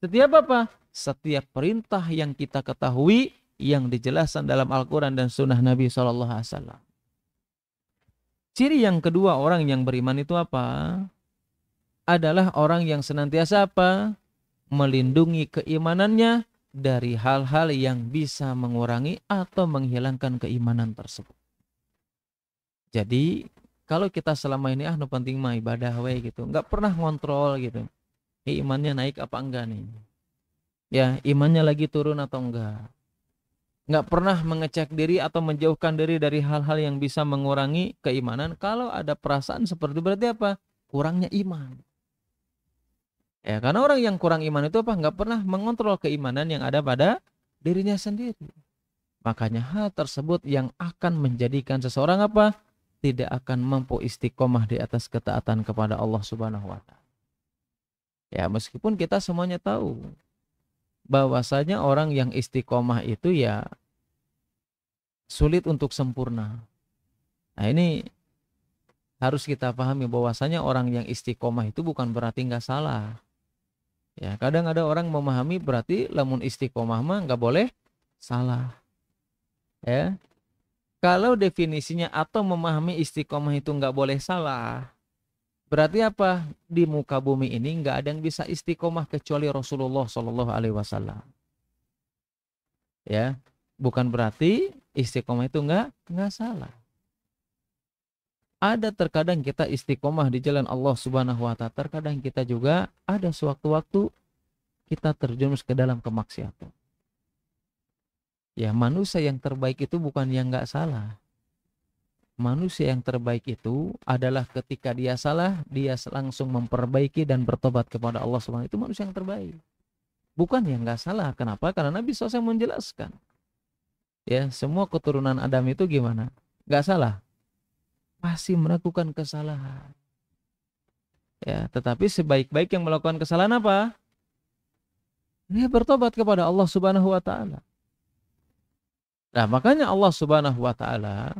S1: Setiap apa? Setiap perintah yang kita ketahui yang dijelaskan dalam Al-Quran dan Sunnah Nabi SAW. Ciri yang kedua orang yang beriman itu apa? Adalah orang yang senantiasa apa? Melindungi keimanannya dari hal-hal yang bisa mengurangi atau menghilangkan keimanan tersebut. Jadi kalau kita selama ini no penting mah ibadah we gitu, nggak pernah ngontrol gitu. Imannya naik apa enggak nih? Ya, imannya lagi turun atau enggak? Nggak pernah mengecek diri atau menjauhkan diri dari hal-hal yang bisa mengurangi keimanan. Kalau ada perasaan seperti berarti apa? Kurangnya iman. Ya, karena orang yang kurang iman itu apa? Nggak pernah mengontrol keimanan yang ada pada dirinya sendiri. Makanya hal tersebut yang akan menjadikan seseorang apa? Tidak akan mampu istiqomah di atas ketaatan kepada Allah Subhanahu wa taala. Ya, meskipun kita semuanya tahu bahwasanya orang yang istiqomah itu ya sulit untuk sempurna. Nah, ini harus kita pahami bahwasanya orang yang istiqomah itu bukan berarti nggak salah. Ya, kadang ada orang memahami berarti lamun istiqomah mah nggak boleh salah. Ya. Kalau definisinya atau memahami istiqomah itu nggak boleh salah, berarti apa? Di muka bumi ini nggak ada yang bisa istiqomah kecuali Rasulullah Shallallahu Alaihi Wasallam. Ya, bukan berarti istiqomah itu nggak salah. Ada terkadang kita istiqomah di jalan Allah Subhanahu Wa Taala, terkadang kita juga ada sewaktu-waktu kita terjerumus ke dalam kemaksiatan. Ya, manusia yang terbaik itu bukan yang nggak salah. Manusia yang terbaik itu adalah ketika dia salah, dia langsung memperbaiki dan bertobat kepada Allah Subhanahu. Itu manusia yang terbaik. Bukan yang nggak salah. Kenapa? Karena Nabi SAW menjelaskan. Ya, semua keturunan Adam itu gimana? Nggak salah. Pasti melakukan kesalahan. Ya, tetapi sebaik-baik yang melakukan kesalahan apa? Dia bertobat kepada Allah Subhanahu wa taala. Nah, makanya Allah Subhanahu wa taala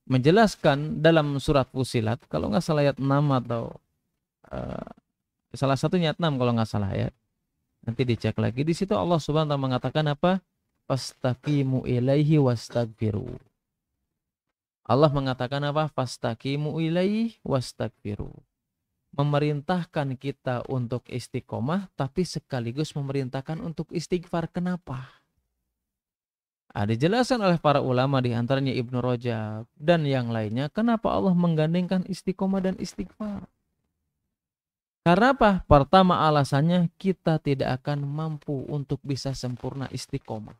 S1: menjelaskan dalam surat Fussilat, kalau nggak salah ayat 6 atau salah satunya ayat 6 kalau nggak salah ya. Nanti dicek lagi. Di situ Allah Subhanahu wa taala mengatakan apa? Fastaqimu ilaihi wastaghfiru. Allah mengatakan apa? Fastaqimu ilaihi wastaghfiru. Memerintahkan kita untuk istiqomah, tapi sekaligus memerintahkan untuk istighfar. Kenapa? Dijelaskan oleh para ulama di antaranya Ibnu Rajab dan yang lainnya, kenapa Allah menggandengkan istiqomah dan istighfar? Karena apa? Pertama alasannya kita tidak akan mampu untuk bisa sempurna istiqomah.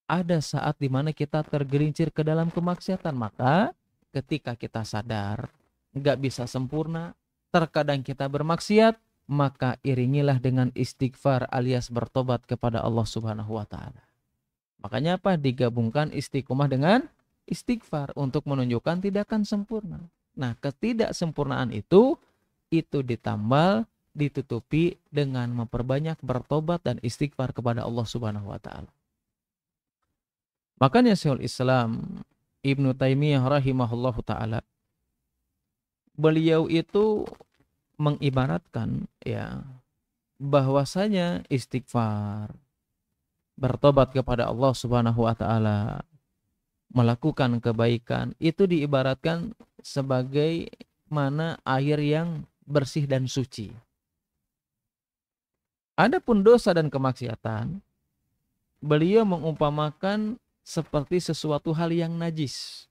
S1: Ada saat di mana kita tergelincir ke dalam kemaksiatan, maka ketika kita sadar nggak bisa sempurna, terkadang kita bermaksiat, maka iringilah dengan istighfar alias bertobat kepada Allah Subhanahu wa taala. Makanya apa? Digabungkan istiqomah dengan istighfar untuk menunjukkan tidak akan sempurna. Nah, ketidaksempurnaan itu ditambal, ditutupi dengan memperbanyak bertobat dan istighfar kepada Allah Subhanahu wa taala. Makanya Syekhul Islam Ibnu Taimiyah rahimahullahu taala, beliau itu mengibaratkan ya bahwasanya istighfar, bertobat kepada Allah Subhanahu wa taala, melakukan kebaikan itu diibaratkan sebagai mana air yang bersih dan suci. Adapun dosa dan kemaksiatan, beliau mengumpamakan seperti sesuatu hal yang najis.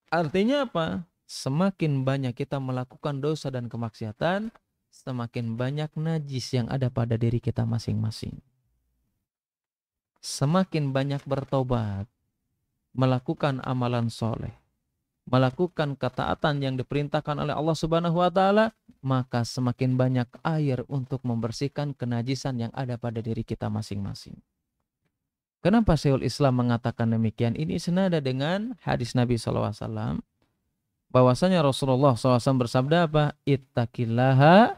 S1: Artinya apa? Semakin banyak kita melakukan dosa dan kemaksiatan, semakin banyak najis yang ada pada diri kita masing-masing. Semakin banyak bertobat, melakukan amalan soleh, melakukan ketaatan yang diperintahkan oleh Allah Subhanahu wa taala, maka semakin banyak air untuk membersihkan kenajisan yang ada pada diri kita masing-masing. Kenapa Syekhul Islam mengatakan demikian? Ini senada dengan hadis Nabi SAW, bahwasanya Rasulullah SAW bersabda apa? Ittaqillaha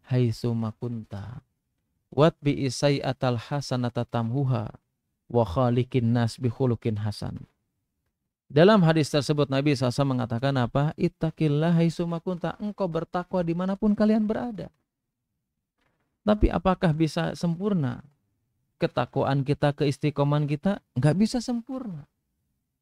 S1: haitsu makunta watbi'i sayyi'atal hasanata tamhuha wa khaliqin nas bi khuluqin hasan. Dalam hadis tersebut Nabi SAW mengatakan apa? Ittaqillaha haitsu makunta, engkau bertakwa dimanapun kalian berada. Tapi apakah bisa sempurna? Ketakwaan kita, keistiqomahan kita nggak bisa sempurna.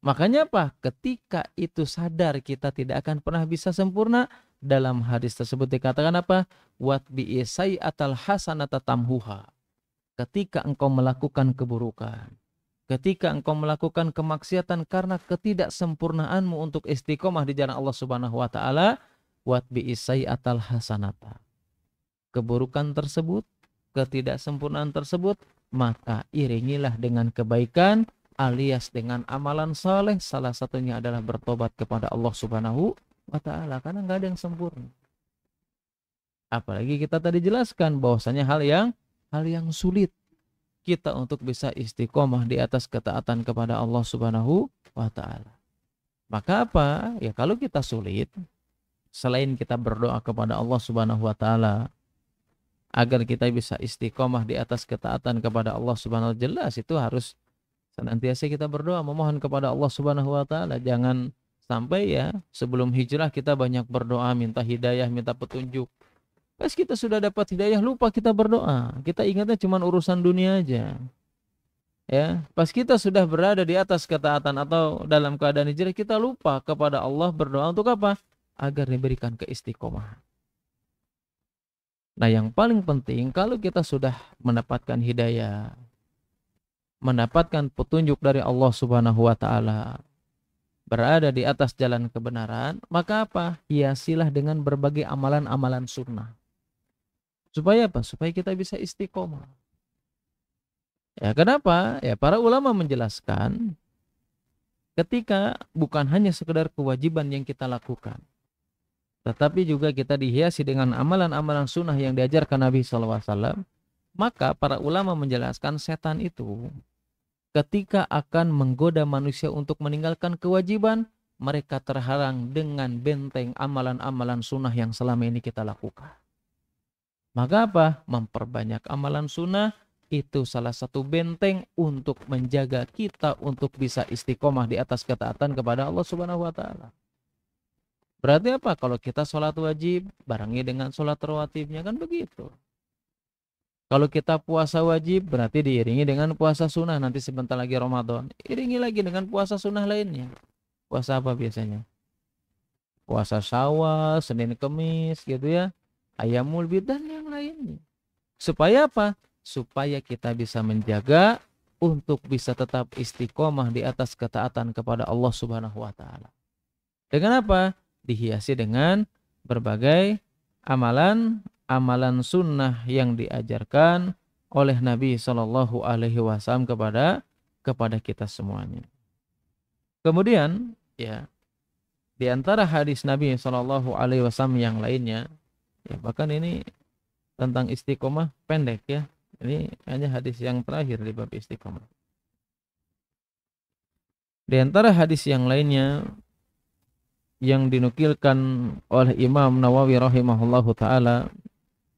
S1: Makanya apa? Ketika itu sadar kita tidak akan pernah bisa sempurna, dalam hadis tersebut dikatakan apa? Watbi'i sayyi'atal hasanata tamhuha. Ketika engkau melakukan keburukan, ketika engkau melakukan kemaksiatan karena ketidaksempurnaanmu untuk istiqomah di jalan Allah Subhanahu wa taala, watbi'i sayyi'atal hasanata. Keburukan tersebut, ketidaksempurnaan tersebut, maka iringilah dengan kebaikan alias dengan amalan saleh, salah satunya adalah bertobat kepada Allah Subhanahu wa taala, karena nggak ada yang sempurna. Apalagi kita tadi jelaskan bahwasanya hal yang sulit kita untuk bisa istiqomah di atas ketaatan kepada Allah Subhanahu wa taala. Maka apa? Ya kalau kita sulit, selain kita berdoa kepada Allah Subhanahu wa taala agar kita bisa istiqomah di atas ketaatan kepada Allah Subhanahu wa taala, jelas itu harus senantiasa kita berdoa memohon kepada Allah Subhanahu wa taala. Jangan sampai ya sebelum hijrah kita banyak berdoa minta hidayah, minta petunjuk. Pas kita sudah dapat hidayah lupa kita berdoa. Kita ingatnya cuma urusan dunia aja. Ya, pas kita sudah berada di atas ketaatan atau dalam keadaan hijrah, kita lupa kepada Allah, berdoa untuk apa? Agar diberikan keistiqomahan. Nah, yang paling penting kalau kita sudah mendapatkan hidayah, mendapatkan petunjuk dari Allah Subhanahu wa taala, berada di atas jalan kebenaran, maka apa? Hiasilah dengan berbagai amalan-amalan sunnah. Supaya apa? Supaya kita bisa istiqomah. Ya, kenapa? Ya, para ulama menjelaskan ketika bukan hanya sekedar kewajiban yang kita lakukan, tetapi juga kita dihiasi dengan amalan-amalan sunnah yang diajarkan Nabi SAW, maka para ulama menjelaskan setan itu ketika akan menggoda manusia untuk meninggalkan kewajiban, mereka terhalang dengan benteng amalan-amalan sunnah yang selama ini kita lakukan. Maka apa? Memperbanyak amalan sunnah itu salah satu benteng untuk menjaga kita untuk bisa istiqomah di atas ketaatan kepada Allah Subhanahu wa taala. Berarti apa? Kalau kita sholat wajib, barengi dengan sholat rawatibnya, kan begitu. Kalau kita puasa wajib, berarti diiringi dengan puasa sunnah. Nanti sebentar lagi Ramadan, iringi lagi dengan puasa sunnah lainnya. Puasa apa biasanya? Puasa Syawal, Senin Kemis gitu ya, Ayyamul Bid dan yang lainnya. Supaya apa? Supaya kita bisa menjaga untuk bisa tetap istiqomah di atas ketaatan kepada Allah Subhanahu wa taala. Dengan apa? Dihiasi dengan berbagai amalan sunnah yang diajarkan oleh Nabi Shallallahu Alaihi Wasallam kepada kita semuanya. Kemudian ya Di antara hadis Nabi Shallallahu Alaihi Wasallam yang lainnya, ya bahkan ini tentang istiqomah pendek ya. Ini hanya hadis yang terakhir di bab istiqomah. Di antara hadis yang lainnya yang dinukilkan oleh Imam Nawawi rahimahullahu taala,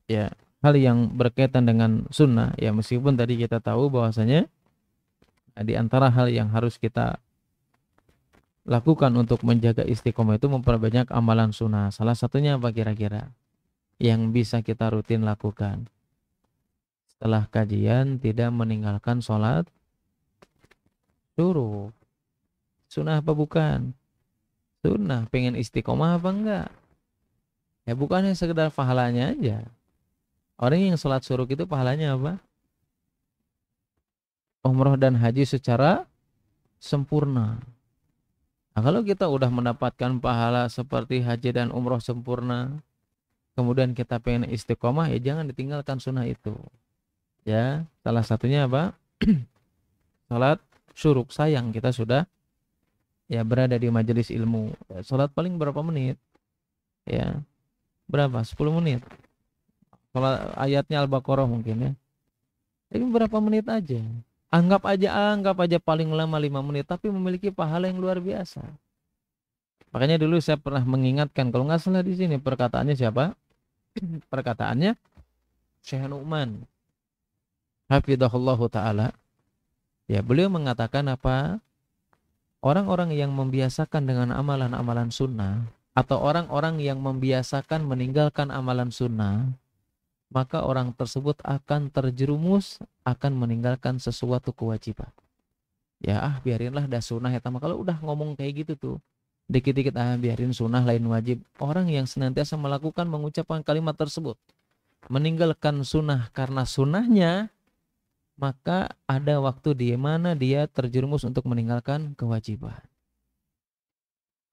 S1: ya hal yang berkaitan dengan sunnah, ya meskipun tadi kita tahu bahwasanya di antara hal yang harus kita lakukan untuk menjaga istiqomah itu memperbanyak amalan sunnah. Salah satunya apa kira-kira yang bisa kita rutin lakukan? Setelah kajian tidak meninggalkan sholat suruh. Sunnah apa bukan? Sunnah. Pengen istiqomah apa enggak? Ya bukannya sekedar pahalanya aja. Orang yang sholat suruh itu pahalanya apa? Umroh dan haji secara sempurna. Nah, kalau kita udah mendapatkan pahala seperti haji dan umroh sempurna, kemudian kita pengen istiqomah, ya jangan ditinggalkan sunnah itu. Ya, salah satunya apa? Salat syuruk. Sayang kita sudah ya berada di majelis ilmu. Ya, salat paling berapa menit? Ya, berapa? 10 menit. Salat ayatnya Al-Baqarah mungkin ya. Ini berapa menit aja. Anggap aja paling lama 5 menit, tapi memiliki pahala yang luar biasa. Makanya dulu saya pernah mengingatkan, kalau nggak salah di sini perkataannya siapa? Perkataannya Syekh Nu'man hafizahullahu taala. Ya, beliau mengatakan apa? Orang-orang yang membiasakan dengan amalan-amalan sunnah, atau orang-orang yang membiasakan meninggalkan amalan sunnah, maka orang tersebut akan terjerumus, akan meninggalkan sesuatu kewajiban. Ya biarinlah dah sunnah ya. Kalau udah ngomong kayak gitu tuh, dikit-dikit biarin sunnah lain wajib. Orang yang senantiasa melakukan, mengucapkan kalimat tersebut, meninggalkan sunnah karena sunnahnya, maka ada waktu di mana dia terjerumus untuk meninggalkan kewajiban.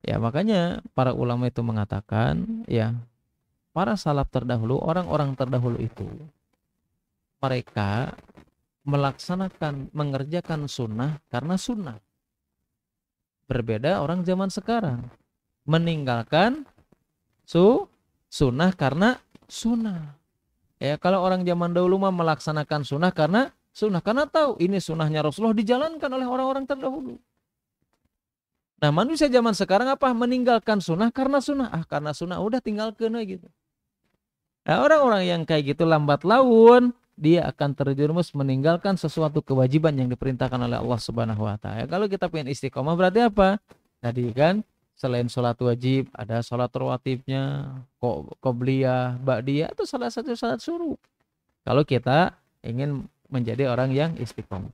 S1: Ya makanya para ulama itu mengatakan, ya para salaf terdahulu, orang-orang terdahulu itu, mereka melaksanakan, mengerjakan sunnah karena sunnah. Berbeda orang zaman sekarang, meninggalkan sunnah karena sunnah. Ya kalau orang zaman dahulu mah melaksanakan sunnah karena tahu ini sunnahnya Rasulullah, dijalankan oleh orang-orang terdahulu. Nah manusia zaman sekarang apa? Meninggalkan sunnah karena sunnah. Karena sunnah udah tinggalkan gitu. Nah orang-orang yang kayak gitu lambat laun, dia akan terjerumus meninggalkan sesuatu kewajiban yang diperintahkan oleh Allah Subhanahu wa taala. Kalau kita pengen istiqomah berarti apa? Tadi kan selain sholat wajib ada sholat rawatibnya, qobliyah, ba'diyah, itu salah satu sholat suruh. Kalau kita ingin menjadi orang yang istiqomah.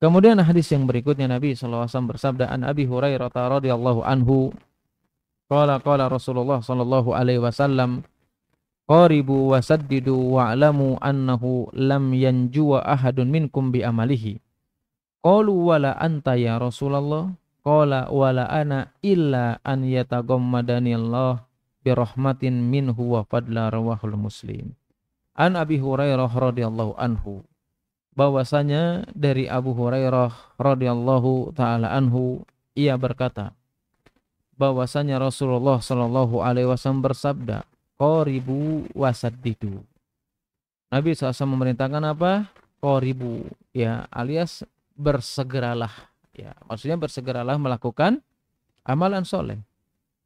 S1: Kemudian hadis yang berikutnya Nabi SAW bersabda, an Abi Hurairah radhiyallahu anhu, qala Rasulullah sallallahu alaihi wasallam, qaribu wasaddidu wa'lamu annahu lam yanjuwa ahadun minkum bi amalihi. Qalu wala anta ya Rasulullah, qala wala ana illa an yataghammadani Allah bi rahmatin minhu wa fadla, rawahul Muslim. An Abi Hurairah radhiyallahu anhu, bahwasanya dari Abu Hurairah radhiyallahu taala anhu, ia berkata bahwasanya Rasulullah sallallahu alaihi wasallam bersabda, qaribu wasaddidu. Nabi SAW memerintahkan apa? Qaribu, ya alias bersegeralah, ya maksudnya bersegeralah melakukan amalan soleh.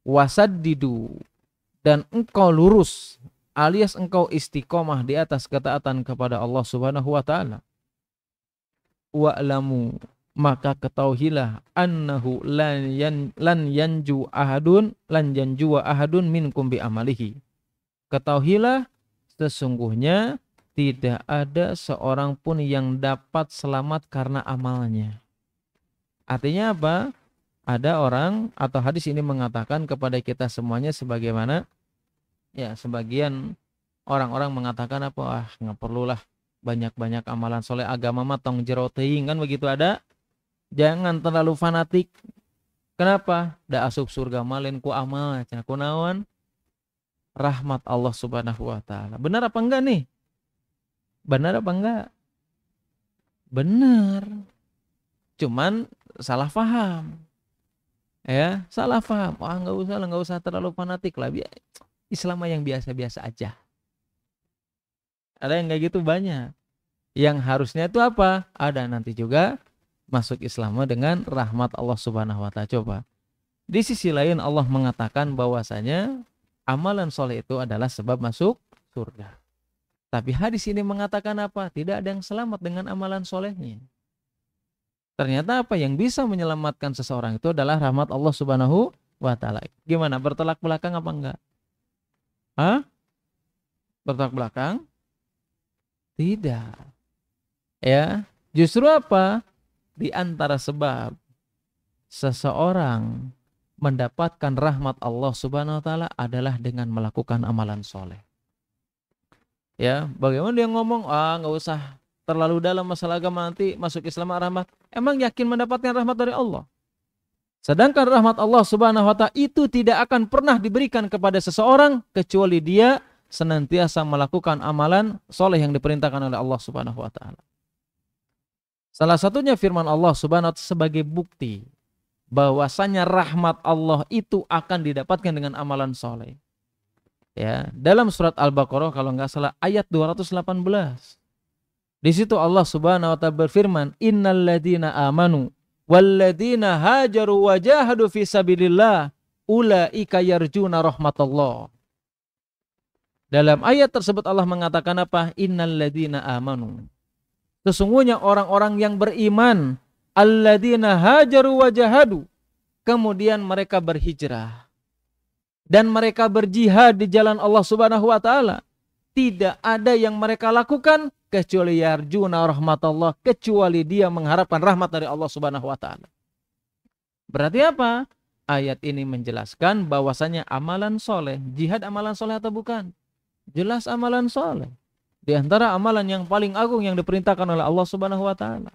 S1: Wasaddidu, dan engkau lurus, alias engkau istiqomah di atas ketaatan kepada Allah Subhanahu wa taala. Wa'lamu, maka ketahuilah, annahu lan yanju ahadun minkum bi amalihi. Ketahuilah sesungguhnya tidak ada seorang pun yang dapat selamat karena amalnya. Artinya apa? Ada orang, atau hadis ini mengatakan kepada kita semuanya, sebagaimana ya sebagian orang-orang mengatakan apa, nggak perlulah banyak-banyak amalan soleh, agama mah tong jero teuing, kan begitu ada. Jangan terlalu fanatik. Kenapa? Da asup surga malen ku amal, cenah kunaon? Rahmat Allah Subhanahu wa taala. Benar apa enggak nih? Benar apa enggak? Benar. Cuman salah paham. Ya, salah paham. Wah, nggak usah terlalu fanatik lah. Islam yang biasa-biasa aja. Ada yang kayak gitu banyak. Yang harusnya itu apa? Ada nanti juga masuk Islam dengan rahmat Allah Subhanahu wa taala. Coba. Di sisi lain Allah mengatakan bahwasanya amalan soleh itu adalah sebab masuk surga. Tapi hadis ini mengatakan apa? Tidak ada yang selamat dengan amalan solehnya. Ternyata apa yang bisa menyelamatkan seseorang itu adalah rahmat Allah Subhanahu wa taala. Gimana? Bertolak belakang apa enggak? Hah? Bertolak belakang? Tidak. Ya, justru apa? Di antara sebab seseorang mendapatkan rahmat Allah Subhanahu wa taala adalah dengan melakukan amalan soleh. Ya, bagaimana dia ngomong, nggak usah terlalu dalam masalah agama, nanti masuk Islam rahmat. Emang yakin mendapatkan rahmat dari Allah? Sedangkan rahmat Allah Subhanahu wa taala itu tidak akan pernah diberikan kepada seseorang kecuali dia senantiasa melakukan amalan soleh yang diperintahkan oleh Allah Subhanahu wa taala. Salah satunya firman Allah Subhanahu wa taala sebagai bukti bahwasanya rahmat Allah itu akan didapatkan dengan amalan soleh. Ya, dalam surat Al-Baqarah kalau nggak salah ayat 218. Di situ Allah Subhanahu wa taala berfirman, "Innalladzina amanu walladzina hajaru wajahadu fi sabilillah ulaika yarjuna rahmatullah." Dalam ayat tersebut Allah mengatakan apa? Innalladzina amanu. Sesungguhnya orang-orang yang beriman, alladzina hajaru wajahadu, kemudian mereka berhijrah dan mereka berjihad di jalan Allah Subhanahu wa taala. Tidak ada yang mereka lakukan kecuali yarjuna rahmatullah, kecuali dia mengharapkan rahmat dari Allah Subhanahu wa taala. Berarti apa? Ayat ini menjelaskan bahwasanya amalan soleh, jihad amalan soleh atau bukan? Jelas amalan soleh. Di antara amalan yang paling agung yang diperintahkan oleh Allah Subhanahu wa taala.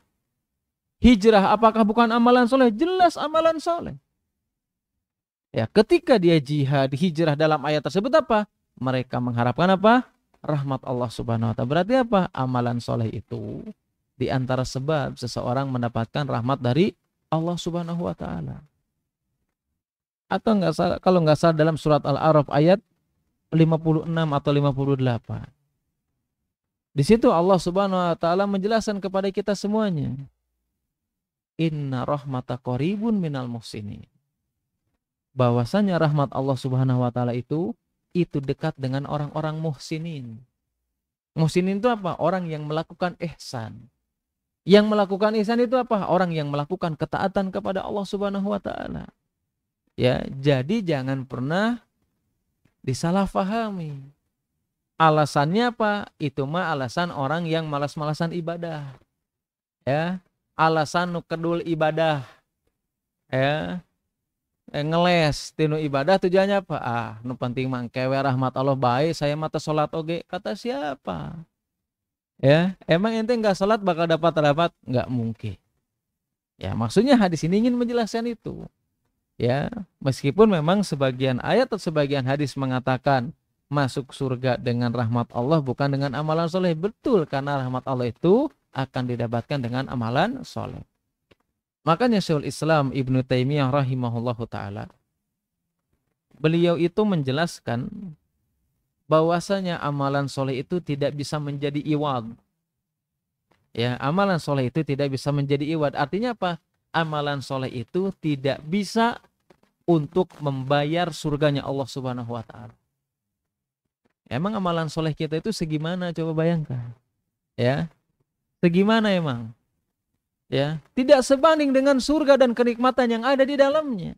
S1: Hijrah apakah bukan amalan soleh? Jelas amalan soleh. Ya, ketika dia jihad, hijrah dalam ayat tersebut apa? Mereka mengharapkan apa? Rahmat Allah Subhanahu wa taala. Berarti apa? Amalan soleh itu di antara sebab seseorang mendapatkan rahmat dari Allah Subhanahu wa taala. Atau enggak salah, kalau enggak salah dalam surat Al-A'raf ayat 56 atau 58. Di situ Allah Subhanahu wa taala menjelaskan kepada kita semuanya. Inna rahmata qaribun minal muhsinin. Bahwasanya rahmat Allah Subhanahu wa taala itu dekat dengan orang-orang muhsinin. Muhsinin itu apa? Orang yang melakukan ihsan. Yang melakukan ihsan itu apa? Orang yang melakukan ketaatan kepada Allah Subhanahu wa taala. Ya, jadi jangan pernah disalahfahami. Alasannya apa? Itu mah alasan orang yang malas-malasan ibadah. Ya, alasan nukedul ibadah. Ya. Ngeles tinu ibadah tujuannya apa? Nu penting mah kewe rahmat Allah baik, saya mata salat oge. Kata siapa? Ya, emang ente enggak salat bakal dapat? Enggak mungkin. Ya, maksudnya hadis ini ingin menjelaskan itu. Ya, meskipun memang sebagian ayat atau sebagian hadis mengatakan masuk surga dengan rahmat Allah bukan dengan amalan soleh. Betul, karena rahmat Allah itu akan didapatkan dengan amalan soleh. Makanya Syekhul Islam Ibnu Taimiyah rahimahullahu taala, beliau itu menjelaskan bahwasanya amalan soleh itu tidak bisa menjadi iwad. Ya, amalan soleh itu tidak bisa menjadi iwad. Artinya apa? Amalan soleh itu tidak bisa untuk membayar surganya Allah Subhanahu wa taala. Emang amalan soleh kita itu segimana? Coba bayangkan. Ya, segimana emang? Ya, tidak sebanding dengan surga dan kenikmatan yang ada di dalamnya.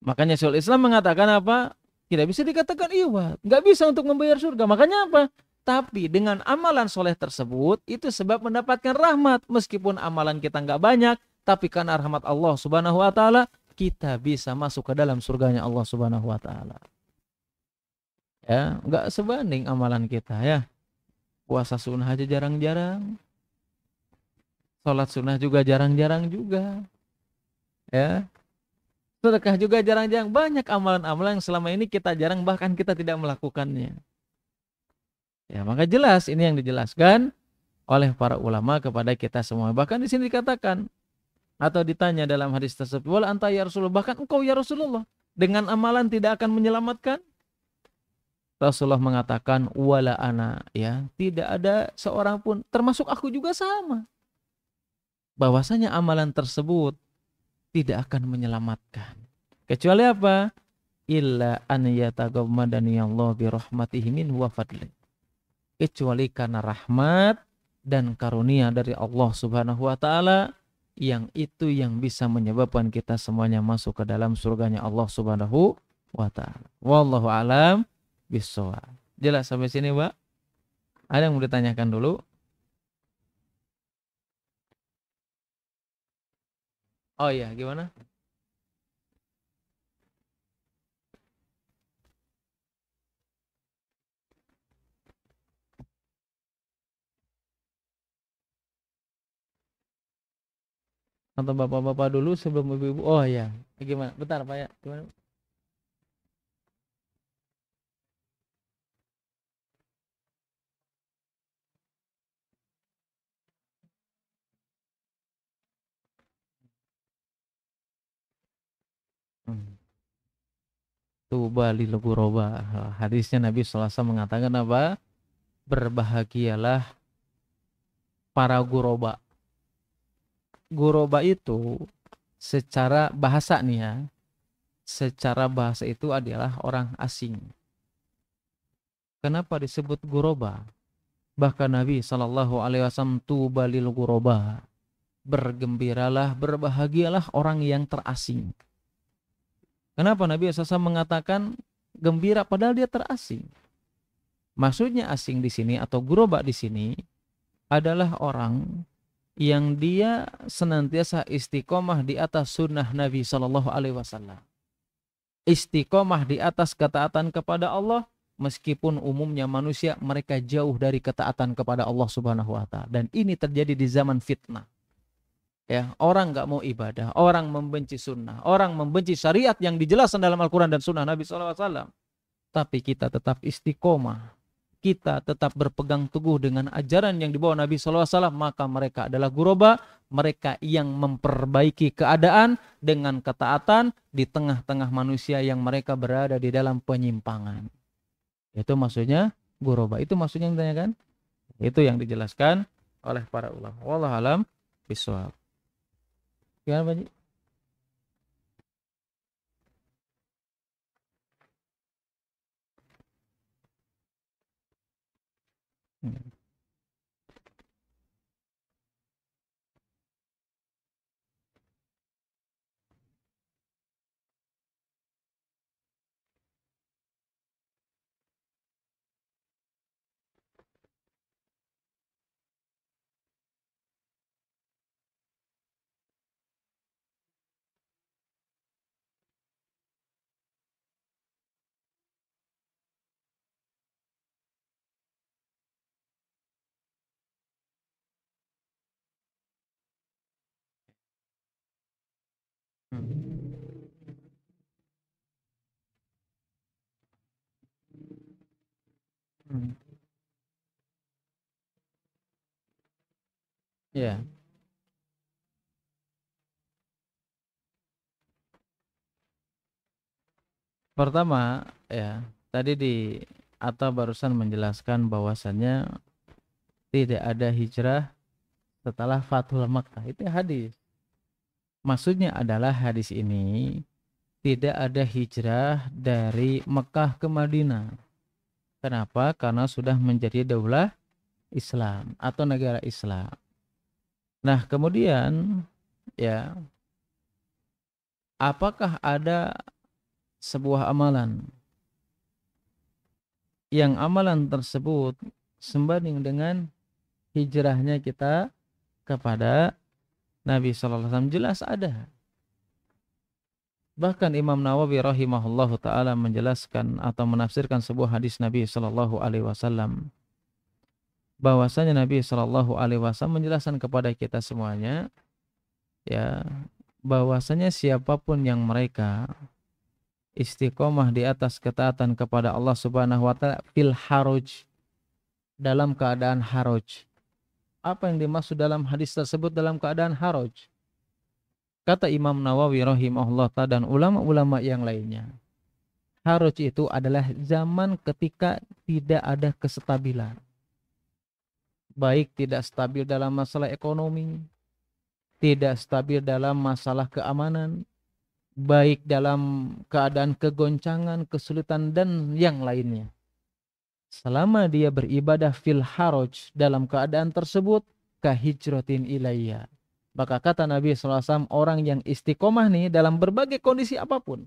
S1: Makanya Syekhul Islam mengatakan apa? Tidak bisa dikatakan iwad, nggak bisa untuk membayar surga. Makanya apa? Tapi dengan amalan soleh tersebut itu sebab mendapatkan rahmat. Meskipun amalan kita nggak banyak, tapi karena rahmat Allah Subhanahu wa taala kita bisa masuk ke dalam surganya Allah Subhanahu wa taala. Ya, nggak sebanding amalan kita ya. Puasa sunnah aja jarang-jarang. Sholat sunnah juga jarang-jarang juga. Ya. Sedekah juga jarang-jarang. Banyak amalan-amalan yang selama ini kita jarang, bahkan kita tidak melakukannya. Ya, maka jelas ini yang dijelaskan oleh para ulama kepada kita semua. Bahkan di sini dikatakan Atau ditanya dalam hadis tersebut, wala anta ya Rasulullah, bahkan engkau ya Rasulullah, dengan amalan tidak akan menyelamatkan? Rasulullah mengatakan, wala ana, ya, tidak ada seorang pun, termasuk aku juga sama. Bahwasanya amalan tersebut tidak akan menyelamatkan. Kecuali apa? Illa an yataghammadani Allah bi rahmatihi minhu wa fadli. Kecuali karena rahmat dan karunia dari Allah Subhanahu wa taala, yang itu yang bisa menyebabkan kita semuanya masuk ke dalam surganya Allah Subhanahu wa taala. Wallahu alam bissawab. Jelas sampai sini, Mbak? Ada yang mau ditanyakan dulu? Oh iya, gimana? Atau bapak-bapak dulu sebelum ibu-ibu? Oh iya, gimana? Bentar, Pak ya. Gimana? Hmm. Tuba lil ghuraba. Hadisnya Nabi SAW mengatakan apa? Berbahagialah para guroba. Guroba itu secara bahasa nih ya, secara bahasa itu adalah orang asing. Kenapa disebut guroba? Bahkan Nabi SAW, tuba lil guroba, bergembiralah, berbahagialah orang yang terasing. Kenapa Nabi SAW mengatakan gembira padahal dia terasing? Maksudnya asing di sini atau guroba di sini adalah orang yang dia senantiasa istiqomah di atas sunnah Nabi SAW. Istiqomah di atas ketaatan kepada Allah, meskipun umumnya manusia mereka jauh dari ketaatan kepada Allah Subhanahu wa taala. Dan ini terjadi di zaman fitnah. Ya, orang nggak mau ibadah, orang membenci sunnah, orang membenci syariat yang dijelaskan dalam Al-Quran dan sunnah Nabi SAW. Tapi kita tetap istiqomah, kita tetap berpegang teguh dengan ajaran yang dibawa Nabi SAW, maka mereka adalah guroba, mereka yang memperbaiki keadaan dengan ketaatan di tengah-tengah manusia yang mereka berada di dalam penyimpangan. Itu maksudnya guroba. Itu maksudnya yang ditanyakan. Itu yang dijelaskan oleh para ulama. Wallahu alam bishawab. Gimana Pak Ji? Hmm. Hmm. Hmm. Ya, pertama ya, tadi di atau barusan menjelaskan bahwasannya tidak ada hijrah setelah Fathul Makkah. Itu hadis. Maksudnya adalah hadis ini tidak ada hijrah dari Mekah ke Madinah. Kenapa? Karena sudah menjadi daulah Islam atau negara Islam. Nah, kemudian ya, apakah ada sebuah amalan yang amalan tersebut sebanding dengan hijrahnya kita kepada Nabi sallallahu alaihi wasallam? Jelas ada. Bahkan Imam Nawawi rahimahullahu taala menjelaskan atau menafsirkan sebuah hadis Nabi sallallahu alaihi wasallam, bahwasanya Nabi sallallahu alaihi wasallam menjelaskan kepada kita semuanya ya, bahwasanya siapapun yang mereka istiqomah di atas ketaatan kepada Allah Subhanahu wa taala fil haraj, dalam keadaan haraj. Apa yang dimaksud dalam hadis tersebut dalam keadaan haraj? Kata Imam Nawawi rahimahullah ta'ala dan ulama-ulama yang lainnya, Haraj itu adalah zaman ketika tidak ada kestabilan. Baik tidak stabil dalam masalah ekonomi, tidak stabil dalam masalah keamanan, baik dalam keadaan kegoncangan, kesulitan, dan yang lainnya. Selama dia beribadah fil haraj dalam keadaan tersebut, kahijratin ilayya. Maka kata Nabi SAW, orang yang istiqomah nih dalam berbagai kondisi apapun,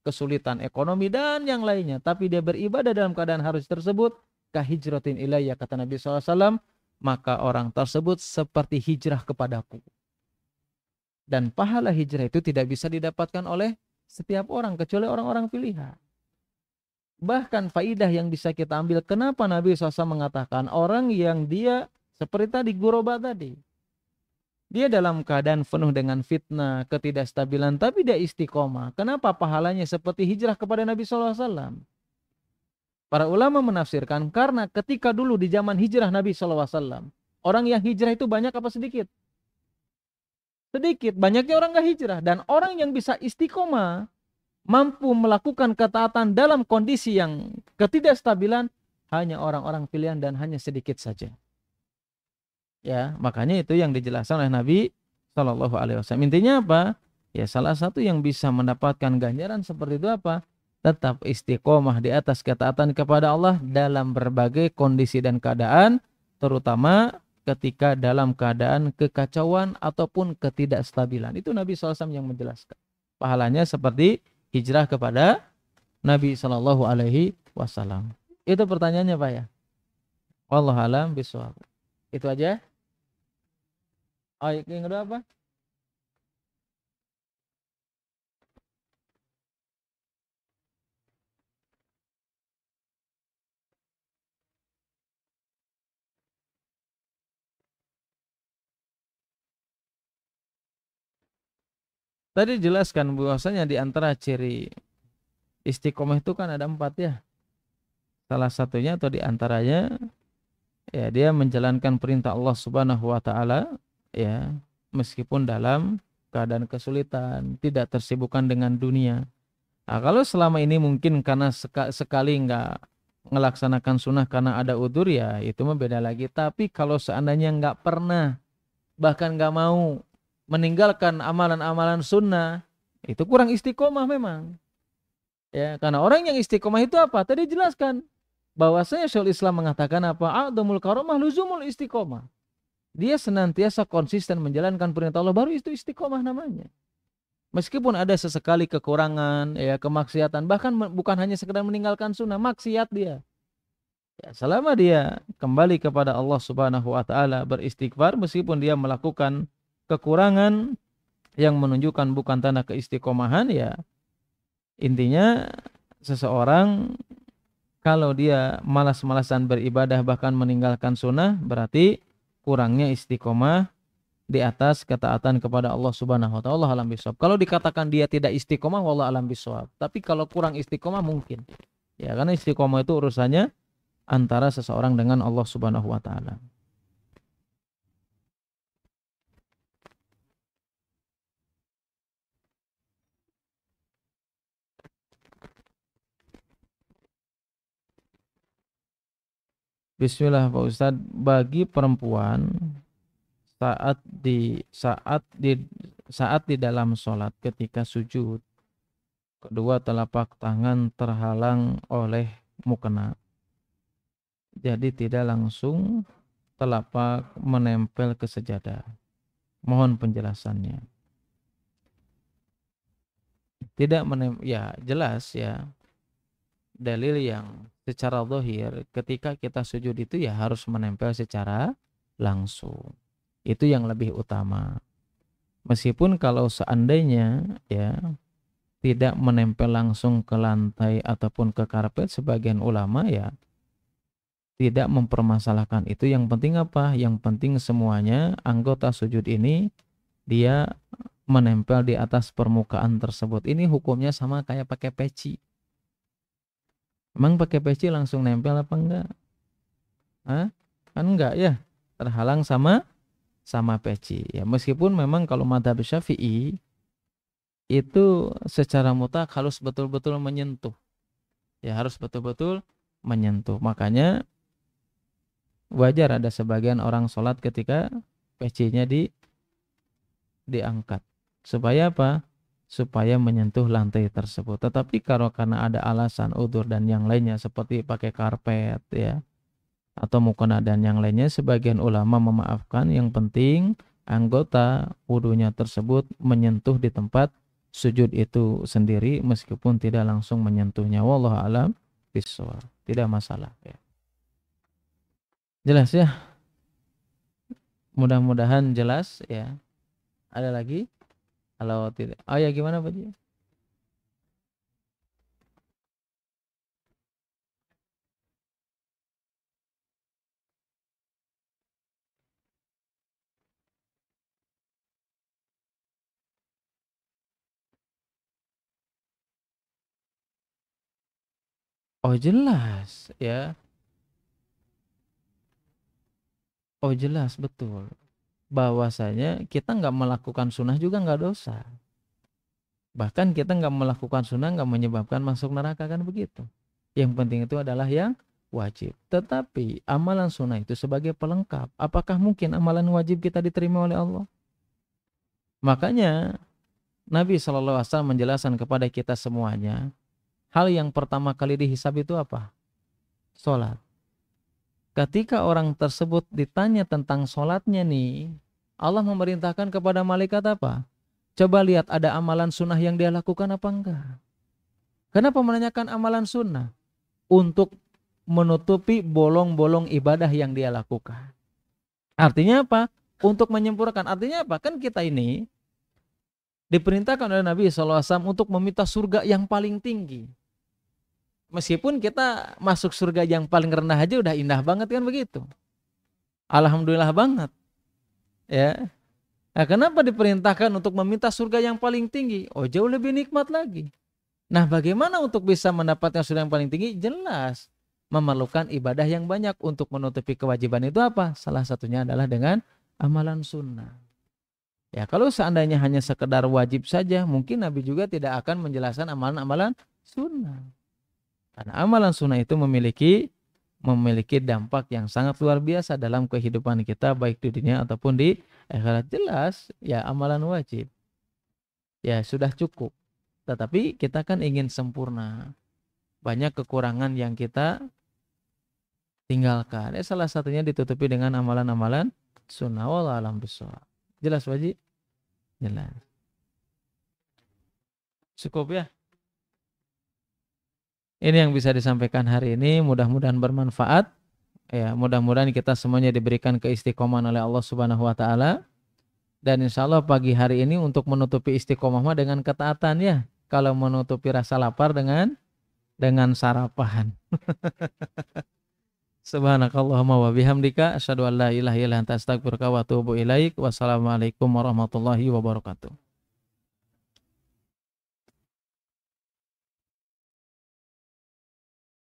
S1: kesulitan ekonomi dan yang lainnya, tapi dia beribadah dalam keadaan haraj tersebut, kahijratin ilayya, kata Nabi SAW, maka orang tersebut seperti hijrah kepadaku. Dan pahala hijrah itu tidak bisa didapatkan oleh setiap orang, kecuali orang-orang pilihan. Bahkan faidah yang bisa kita ambil, kenapa Nabi SAW mengatakan orang yang dia seperti tadi Ghuraba tadi, dia dalam keadaan penuh dengan fitnah, ketidakstabilan, tapi dia istiqomah. Kenapa pahalanya seperti hijrah kepada Nabi SAW? Para ulama menafsirkan karena ketika dulu di zaman hijrah Nabi SAW, orang yang hijrah itu banyak apa sedikit? Sedikit, banyaknya orang gak hijrah. Dan orang yang bisa istiqomah, mampu melakukan ketaatan dalam kondisi yang ketidakstabilan, hanya orang-orang pilihan dan hanya sedikit saja. Ya, makanya itu yang dijelaskan oleh Nabi SAW. Intinya apa? Ya, salah satu yang bisa mendapatkan ganjaran seperti itu apa? Tetap istiqomah di atas ketaatan kepada Allah dalam berbagai kondisi dan keadaan, terutama ketika dalam keadaan kekacauan ataupun ketidakstabilan. Itu Nabi SAW yang menjelaskan. Pahalanya seperti hijrah kepada Nabi SAW. Itu pertanyaannya Pak ya? Wallahu a'lam bishawab. Itu aja. Oh, yang kedua apa? Tadi jelaskan bahwasanya di antara ciri istiqomah itu kan ada 4 ya. Salah satunya atau di antaranya ya dia menjalankan perintah Allah Subhanahu wa taala ya, meskipun dalam keadaan kesulitan, tidak tersibukkan dengan dunia. Nah, kalau selama ini mungkin karena sekali nggak ngelaksanakan sunnah karena ada udzur ya itu mah beda lagi. Tapi kalau seandainya nggak pernah, bahkan nggak mau meninggalkan amalan-amalan sunnah, itu kurang istiqomah memang. Ya, karena orang yang istiqomah itu apa? Tadi jelaskan bahwasanya Syekhul Islam mengatakan apa? A'dhamul karamah luzumul istiqomah. Dia senantiasa konsisten menjalankan perintah Allah, baru itu istiqomah namanya. Meskipun ada sesekali kekurangan, ya kemaksiatan, bahkan bukan hanya sekedar meninggalkan sunnah, maksiat dia. Ya, selama dia kembali kepada Allah Subhanahu wa taala, beristighfar meskipun dia melakukan kekurangan yang menunjukkan bukan tanda keistiqomahan, ya intinya seseorang kalau dia malas-malasan beribadah bahkan meninggalkan sunnah, berarti kurangnya istiqomah di atas ketaatan kepada Allah Subhanahu wa taala. Alam bisawab. Kalau dikatakan dia tidak istiqomah, wallahu alam bisawab. Tapi kalau kurang istiqomah mungkin. Ya, karena istiqomah itu urusannya antara seseorang dengan Allah Subhanahu wa taala. Bismillah Pak Ustadz, bagi perempuan saat di dalam sholat ketika sujud, kedua telapak tangan terhalang oleh mukena, jadi tidak langsung telapak menempel ke sejadah. Mohon penjelasannya. Tidak ya jelas ya, dalil yang secara zahir ketika kita sujud itu ya harus menempel secara langsung. Itu yang lebih utama. Meskipun kalau seandainya ya tidak menempel langsung ke lantai ataupun ke karpet, sebagian ulama ya tidak mempermasalahkan itu. Yang penting apa? Yang penting semuanya anggota sujud ini dia menempel di atas permukaan tersebut. Ini hukumnya sama kayak pakai peci. Emang pakai peci langsung nempel apa enggak? Hah? Kan enggak ya, terhalang sama peci. Ya meskipun memang kalau mazhab Syafi'i itu secara mutlak harus betul-betul menyentuh. Ya, harus betul-betul menyentuh. Makanya wajar ada sebagian orang sholat ketika pecinya diangkat. Supaya apa? Supaya menyentuh lantai tersebut. Tetapi kalau karena ada alasan udzur dan yang lainnya seperti pakai karpet ya atau mukena dan yang lainnya, sebagian ulama memaafkan. Yang penting anggota wudunya tersebut menyentuh di tempat sujud itu sendiri meskipun tidak langsung menyentuhnya. Wallahu a'lam bishawab. Tidak masalah ya. Jelas ya? Mudah-mudahan jelas ya. Ada lagi? Kalau tidak, oh ya gimana Pak Ji? Oh jelas ya. Oh jelas betul. Bahwasanya kita nggak melakukan sunnah juga nggak dosa. Bahkan kita nggak melakukan sunnah nggak menyebabkan masuk neraka, kan begitu. Yang penting itu adalah yang wajib. Tetapi amalan sunnah itu sebagai pelengkap. Apakah mungkin amalan wajib kita diterima oleh Allah? Makanya Nabi SAW menjelaskan kepada kita semuanya, hal yang pertama kali dihisab itu apa? Sholat. Ketika orang tersebut ditanya tentang sholatnya nih, Allah memerintahkan kepada malaikat apa? Coba lihat ada amalan sunnah yang dia lakukan apa enggak. Kenapa menanyakan amalan sunnah? Untuk menutupi bolong-bolong ibadah yang dia lakukan. Artinya apa? Untuk menyempurnakan. Artinya apa? Kan kita ini diperintahkan oleh Nabi SAW untuk meminta surga yang paling tinggi. Meskipun kita masuk surga yang paling rendah aja udah indah banget, kan begitu. Alhamdulillah banget. Ya. Nah, kenapa diperintahkan untuk meminta surga yang paling tinggi? Oh, jauh lebih nikmat lagi. Nah, bagaimana untuk bisa mendapatkan surga yang paling tinggi? Jelas memerlukan ibadah yang banyak. Untuk menutupi kewajiban itu apa? Salah satunya adalah dengan amalan sunnah. Ya, kalau seandainya hanya sekedar wajib saja, mungkin Nabi juga tidak akan menjelaskan amalan-amalan sunnah. Karena amalan sunnah itu memiliki dampak yang sangat luar biasa dalam kehidupan kita, baik di dunia ataupun di akhirat. Jelas ya, amalan wajib ya sudah cukup, tetapi kita kan ingin sempurna, banyak kekurangan yang kita tinggalkan. Salah satunya ditutupi dengan amalan-amalan sunnah. Wallahu a'lam bishawab. Jelas wajib? Jelas. Cukup ya. Ini yang bisa disampaikan hari ini, mudah-mudahan bermanfaat. Ya, mudah-mudahan kita semuanya diberikan keistiqomahan oleh Allah Subhanahu wa taala. Dan insya Allah pagi hari ini untuk menutupi istiqomah dengan ketaatan ya. Kalau menutupi rasa lapar dengan sarapan. Subhanakallahumma wa bihamdika asyhadu an la ilaha illa anta astaghfiruka wa atubu ilaik. Wassalamualaikum warahmatullahi wabarakatuh.